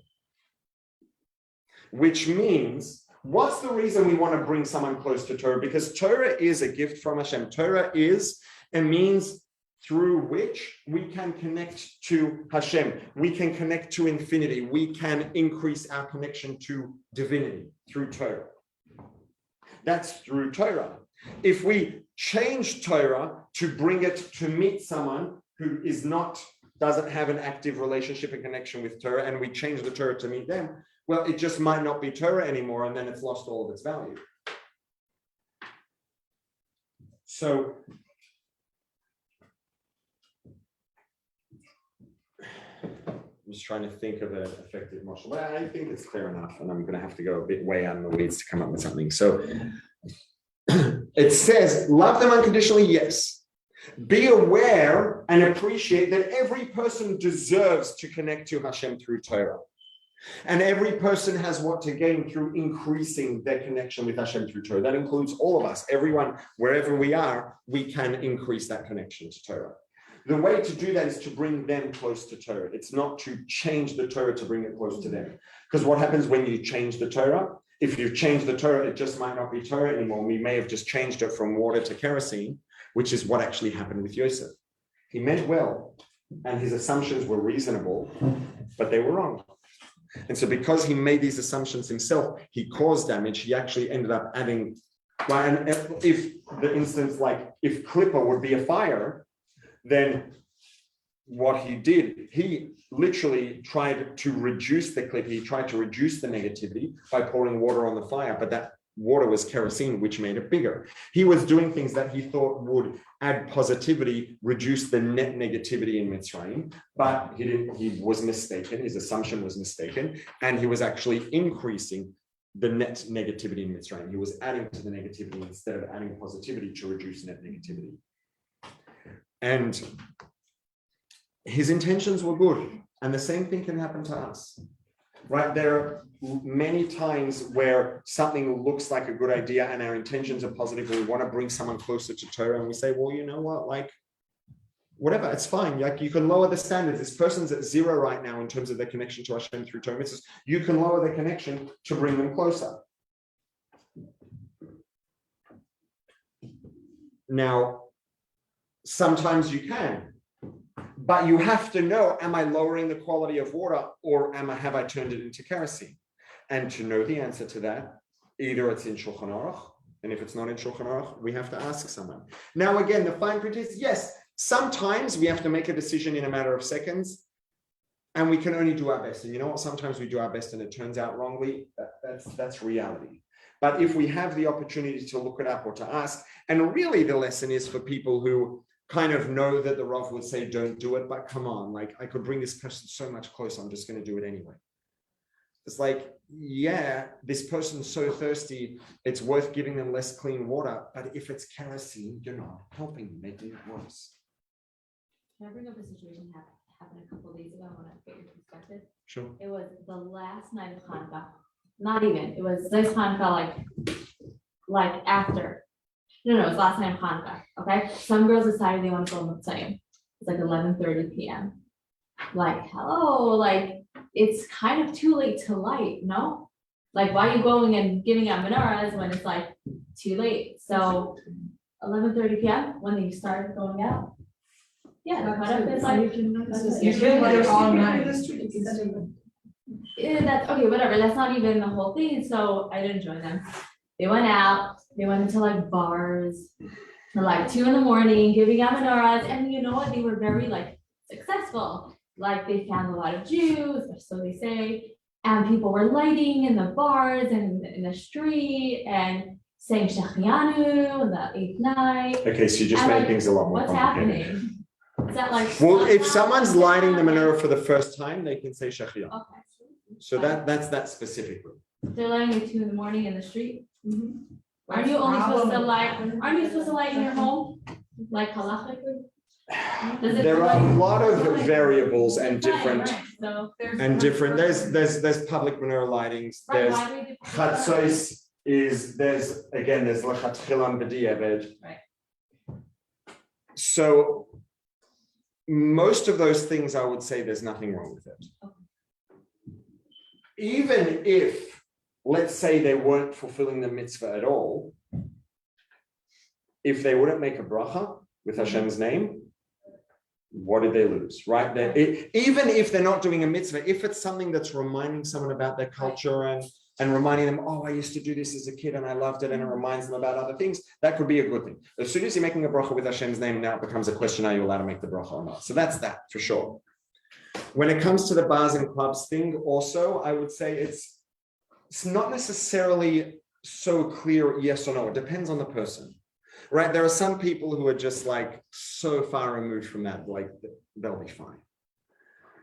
Which means, what's the reason we want to bring someone close to Torah? Because Torah is a gift from Hashem. Torah is a means through which we can connect to Hashem. We can connect to infinity. We can increase our connection to divinity through Torah. That's through Torah. If we change Torah to bring it to meet someone who doesn't have an active relationship and connection with Torah, and we change the Torah to meet them, well, it just might not be Torah anymore, and then it's lost all of its value. So, I'm just trying to think of an effective mashal. Well, I think it's clear enough, and I'm going to have to go a bit way out in the weeds to come up with something. So, it says, love them unconditionally, yes. Be aware and appreciate that every person deserves to connect to Hashem through Torah. And every person has what to gain through increasing their connection with Hashem through Torah. That includes all of us. Everyone, wherever we are, we can increase that connection to Torah. The way to do that is to bring them close to Torah. It's not to change the Torah to bring it close to them. Because what happens when you change the Torah? If you change the Torah, it just might not be Torah anymore. We may have just changed it from water to kerosene, which is what actually happened with Yosef. He meant well, and his assumptions were reasonable, but they were wrong. And so because he made these assumptions himself, he caused damage. He actually ended up adding, well, and if the instance, like if Clipper would be a fire, then what he did, he literally tried to reduce the clip. He tried to reduce the negativity by pouring water on the fire, but that water was kerosene, which made it bigger. He was doing things that he thought would add positivity, reduce the net negativity in Mitzrayim, but he didn't. He was mistaken. His assumption was mistaken, and he was actually increasing the net negativity in Mitzrayim. He was adding to the negativity instead of adding positivity to reduce net negativity. And his intentions were good, and the same thing can happen to us. Right, there are many times where something looks like a good idea and our intentions are positive and we want to bring someone closer to Torah, and we say, well, you know what, like, whatever, it's fine. Like you can lower the standards. This person's at 0 right now in terms of their connection to Hashem through Torah mitzvahs. You can lower the connection to bring them closer. Now, sometimes you can, but you have to know, am I lowering the quality of water or have I turned it into kerosene? And to know the answer to that, either it's in Shulchan Aruch, and if it's not in Shulchan Aruch, we have to ask someone. Now, again, the fine print is, yes, sometimes we have to make a decision in a matter of seconds, and we can only do our best. And you know what? Sometimes we do our best and it turns out wrongly. That's reality. But if we have the opportunity to look it up or to ask, and really the lesson is for people who kind of know that the Rav would say, don't do it, but come on, like I could bring this person so much closer, I'm just going to do it anyway. It's like, yeah, this person's so thirsty, it's worth giving them less clean water, but if it's kerosene, you're not helping, making it worse. Can I bring up a situation that happened a couple of days ago? I want to get your perspective. Sure. It was the last night of Hanukkah. Not even. It was this Hanukkah, like after. No, it was last night of Hanukkah. Okay. Some girls decided they want to go Mitzrayim. It's like 11:30 p.m. Like, hello, like it's kind of too late to light, no? Like, why are you going and giving out menorahs when it's like too late? So 11:30 p.m. when they started going out. Yeah, the cutoff is like. You can let it all night. Yeah, that's okay, whatever. That's not even the whole thing. So I didn't join them. They went out, they went into like bars till like 2 a.m, giving out menorahs. And you know what? They were very like successful. Like they found a lot of Jews, or so they say. And people were lighting in the bars and in the street and saying Shechianu on the 8th night. Okay, so you just And, made like, things a lot more what's complicated. happening? Is that like? Well, if someone's lighting the menorah for the first time, they can say Shechianu. Okay. So that's that specifically. They're lighting at 2 a.m. in the street. Mm-hmm. Aren't you only supposed to light? Aren't you supposed to light in your home? Like halachically? There are a lot of variables and different So There's public menorah lightings. There's why do we do? chatzos there's lechatchilam b'di'eved. Right. So most of those things, I would say, there's nothing wrong with it. Okay. Even if, let's say, they weren't fulfilling the mitzvah at all, if they wouldn't make a bracha with Hashem's name, what did they lose, right? Even if they're not doing a mitzvah, if it's something that's reminding someone about their culture and reminding them, oh, I used to do this as a kid and I loved it, and it reminds them about other things, that could be a good thing. As soon as you're making a bracha with Hashem's name, now it becomes a question, are you allowed to make the bracha or not? So that's that, for sure. When it comes to the bars and clubs thing, also, I would say it's not necessarily so clear yes or no. It depends on the person, right? There are some people who are just like so far removed from that, like they'll be fine.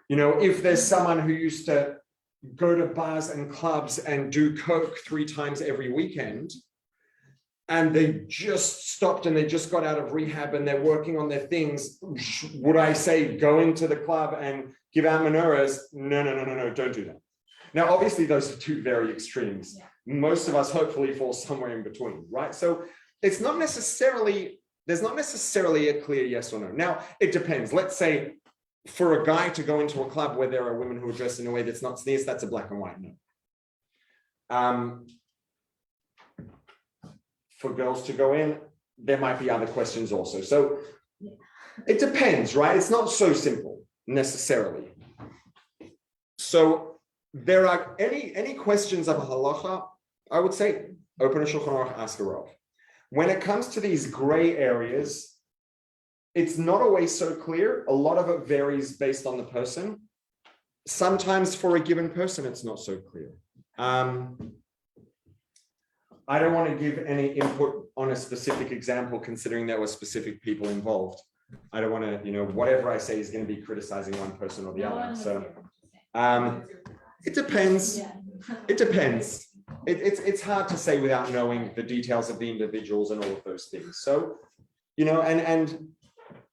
You know, if there's someone who used to go to bars and clubs and do coke 3 times every weekend, and they just stopped and they just got out of rehab and they're working on their things, would I say go into the club and give out menorahs? No, don't do that. Now, obviously, those are 2 very extremes. Yeah. Most of us hopefully fall somewhere in between, right? So it's not necessarily, there's not necessarily a clear yes or no. Now, it depends. Let's say for a guy to go into a club where there are women who are dressed in a way that's not sneeze, that's a black and white no. For girls to go in, there might be other questions also. So it depends, right? It's not so simple necessarily. So there are any questions of halacha, I would say, open a Shulchan Aruch, ask a Rav. When it comes to these gray areas, it's not always so clear. A lot of it varies based on the person. Sometimes for a given person, it's not so clear. I don't want to give any input on a specific example, considering there were specific people involved. I don't want to, whatever I say is going to be criticizing one person or the other. So it depends. Yeah. It depends. It's hard to say without knowing the details of the individuals and all of those things. So, and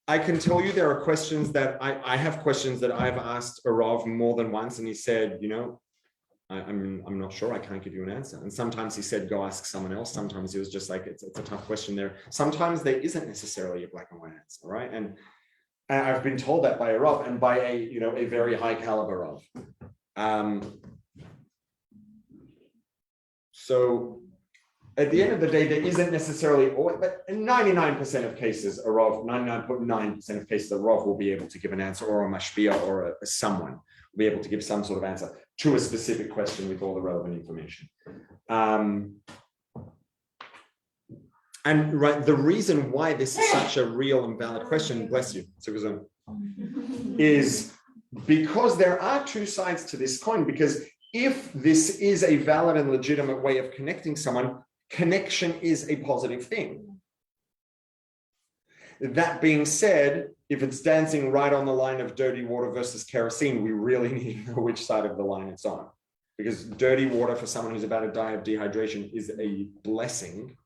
I can tell you there are questions that I have questions that I've asked a Rav more than once, and he said, I'm not sure, I can't give you an answer. And sometimes he said, go ask someone else. Sometimes he was just like, it's a tough question there. Sometimes there isn't necessarily a black and white answer, right? And I've been told that by a Rav and by a very high caliber Rav. So at the end of the day, there isn't necessarily, but in 99% of cases, a Rav, 99.9% of cases, a Rav will be able to give an answer, or a mashpia, or a someone will be able to give some sort of answer to a specific question with all the relevant information. And right, the reason why this is such a real and valid question, bless you, is because there are two sides to this coin. Because if this is a valid and legitimate way of connecting someone, connection is a positive thing. That being said, if it's dancing right on the line of dirty water versus kerosene, we really need to know which side of the line it's on. Because dirty water for someone who's about to die of dehydration is a blessing,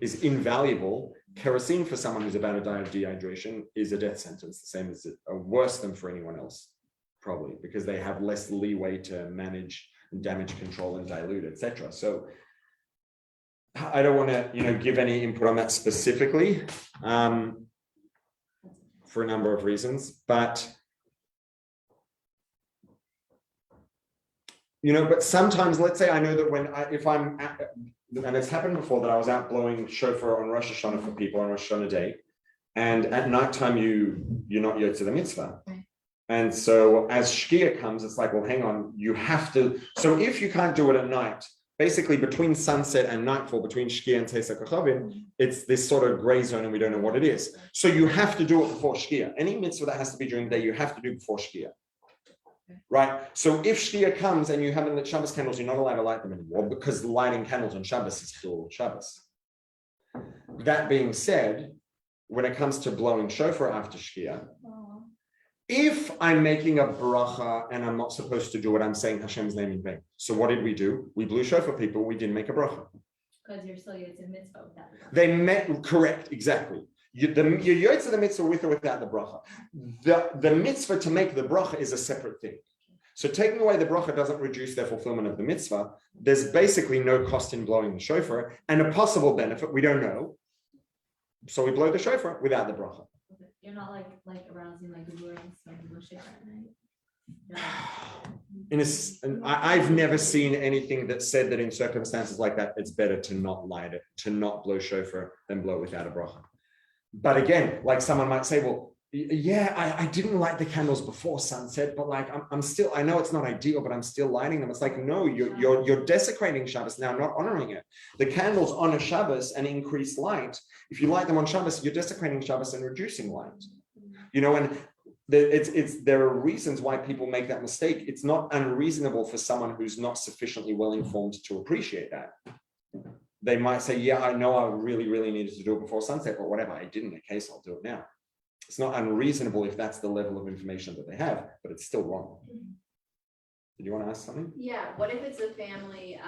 is invaluable. Kerosene for someone who's about to die of dehydration is a death sentence, the same as worse than for anyone else, probably, because they have less leeway to manage damage control and dilute, etc. So I don't want to, give any input on that specifically for a number of reasons, but but sometimes, let's say I know that and it's happened before that I was out blowing shofar on Rosh Hashanah for people on Rosh Hashanah day, and at nighttime you're not yet to the mitzvah. Right. And so as Shkia comes, it's like, well, hang on, you have to. So if you can't do it at night, basically between sunset and nightfall, between Shkia and Tesa Kachavim, it's this sort of gray zone and we don't know what it is. So you have to do it before Shkia. Any mitzvah that has to be during the day, you have to do before Shkia. Right? So if Shkia comes and you haven't lit Shabbos candles, you're not allowed to light them anymore, because lighting candles on Shabbos is still Shabbos. That being said, when it comes to blowing shofar after Shkia, if I'm making a bracha and I'm not supposed to do it, I'm saying Hashem's name in vain. So what did we do? We blew shofar people, we didn't make a bracha. Because you're still it's a mitzvah with that. They met, correct, exactly. You're yotze the mitzvah with or without the bracha. The mitzvah to make the bracha is a separate thing. So taking away the bracha doesn't reduce their fulfillment of the mitzvah. There's basically no cost in blowing the shofar, and a possible benefit, we don't know. So we blow the shofar without the bracha. You're not like arousing like Googling some shit at night. I've never seen anything that said that in circumstances like that, it's better to not light it, to not blow shofar than blow without a bracha. But again, like someone might say, well, yeah, I didn't light the candles before sunset, but like I'm still, I know it's not ideal, but I'm still lighting them. It's like, no, you're desecrating Shabbos now, not honoring it. The candles honor Shabbos and increase light. If you light them on Shabbos, you're desecrating Shabbos and reducing light. And there are reasons why people make that mistake. It's not unreasonable for someone who's not sufficiently well informed to appreciate that. They might say, yeah, I know I really, really needed to do it before sunset, but whatever, I didn't. In case, I'll do it now. It's not unreasonable if that's the level of information that they have, but it's still wrong. Did you want to ask something? Yeah, what if it's a family,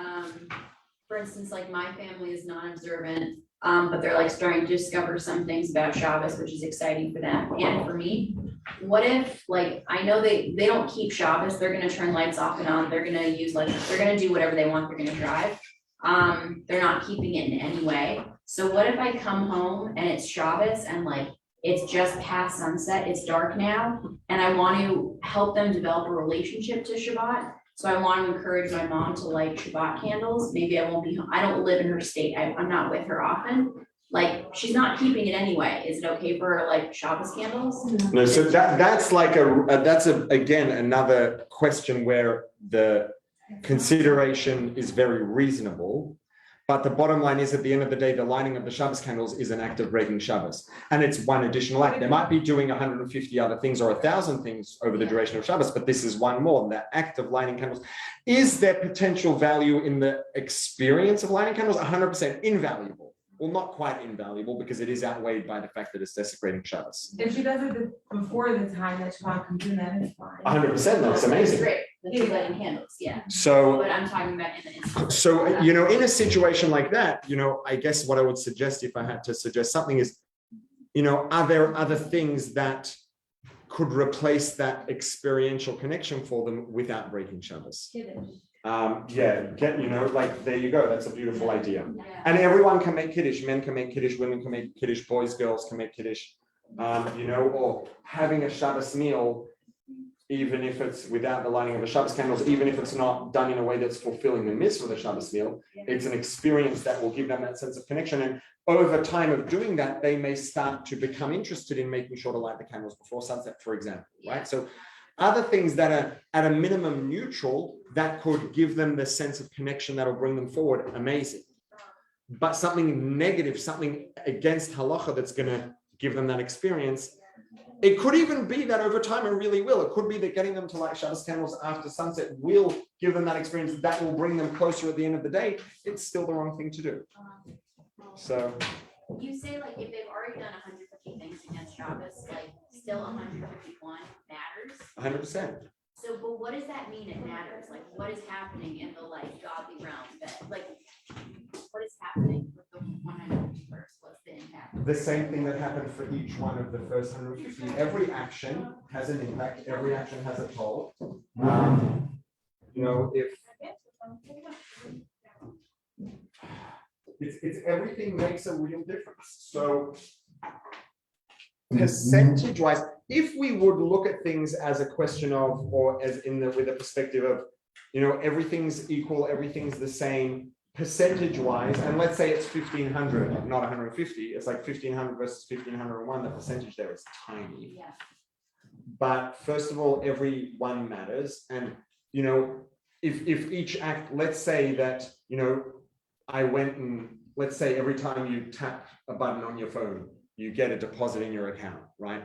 for instance, like my family is non-observant, but they're like starting to discover some things about Shabbos, which is exciting for them and for me. What if, like, I know they don't keep Shabbos, they're gonna turn lights off and on, they're gonna use they're gonna do whatever they want, they're gonna drive. They're not keeping it in any way. So what if I come home and it's Shabbos and like, it's just past sunset, it's dark now, and I want to help them develop a relationship to Shabbat. So I want to encourage my mom to light Shabbat candles. Maybe I won't be home. I don't live in her state. I'm not with her often. Like, she's not keeping it anyway. Is it okay for her to light Shabbos candles? No, so that's like again, another question where the consideration is very reasonable. But the bottom line is, at the end of the day, the lighting of the Shabbos candles is an act of breaking Shabbos. And it's one additional act. They might be doing 150 other things or 1,000 things over the duration of Shabbos, but this is one more. And that act of lighting candles, is there potential value in the experience of lighting candles? 100% invaluable. Well, not quite invaluable, because it is outweighed by the fact that it's desecrating Shabbos. If she does it before the time that Shabbat comes in, then it's fine. 100%, that's amazing. Great, the two lighting candles, yeah. So, But I'm talking about in the instance. so, in a situation like that, I guess what I would suggest, if I had to suggest something, is, are there other things that could replace that experiential connection for them without breaking Shabbos? There you go. That's a beautiful idea. Yeah. And everyone can make Kiddush. Men can make Kiddush, women can make Kiddush, boys, girls can make Kiddush. or having a Shabbos meal, even if it's without the lighting of the Shabbos candles, even if it's not done in a way that's fulfilling the mitzvah of the Shabbos meal, it's an experience that will give them that sense of connection. And over time of doing that, they may start to become interested in making sure to light the candles before sunset, for example, right? So other things that are at a minimum neutral that could give them the sense of connection that'll bring them forward, amazing. But something negative, something against halacha that's going to give them that experience, it could even be that over time it really will. It could be that getting them to light Shabbos candles after sunset will give them that experience that will bring them closer at the end of the day. It's still the wrong thing to do. So You say like if they've already done 150 things against Shabbos, like still 151 matters? 100%. So, but what does that mean it matters? Like what is happening in the like godly realm that like, what is happening with the 151st? What's the impact? The same thing that happened for each one of the first 150. Every action has an impact. Every action has a toll. If it's everything makes a real difference. So percentage-wise, if we would look at things as a question of, or as with a perspective of, everything's equal, everything's the same, percentage-wise, and let's say it's 1,500, not 150, it's like 1,500 versus 1,501, the percentage there is tiny. Yeah. But first of all, every one matters. And, if each act, let's say that, I went and, let's say every time you tap a button on your phone, you get a deposit in your account, right?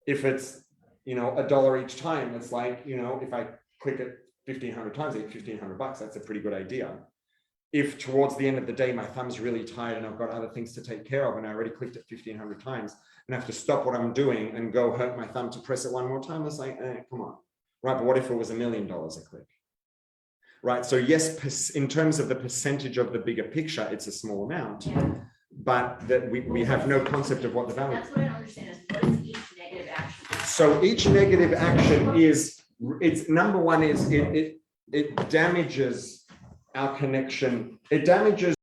If it's, $1 each time, it's like, if I click it 1,500 times, I get $1,500, that's a pretty good idea. If towards the end of the day, my thumb's really tired and I've got other things to take care of and I already clicked it 1,500 times and I have to stop what I'm doing and go hurt my thumb to press it one more time, it's like, come on, right? But what if it was $1 million a click? Right, so yes, in terms of the percentage of the bigger picture, it's a small amount, but that we have no concept of what the value is. That's what I don't understand is what is each negative action? So each negative action it's number one is it damages our connection. It damages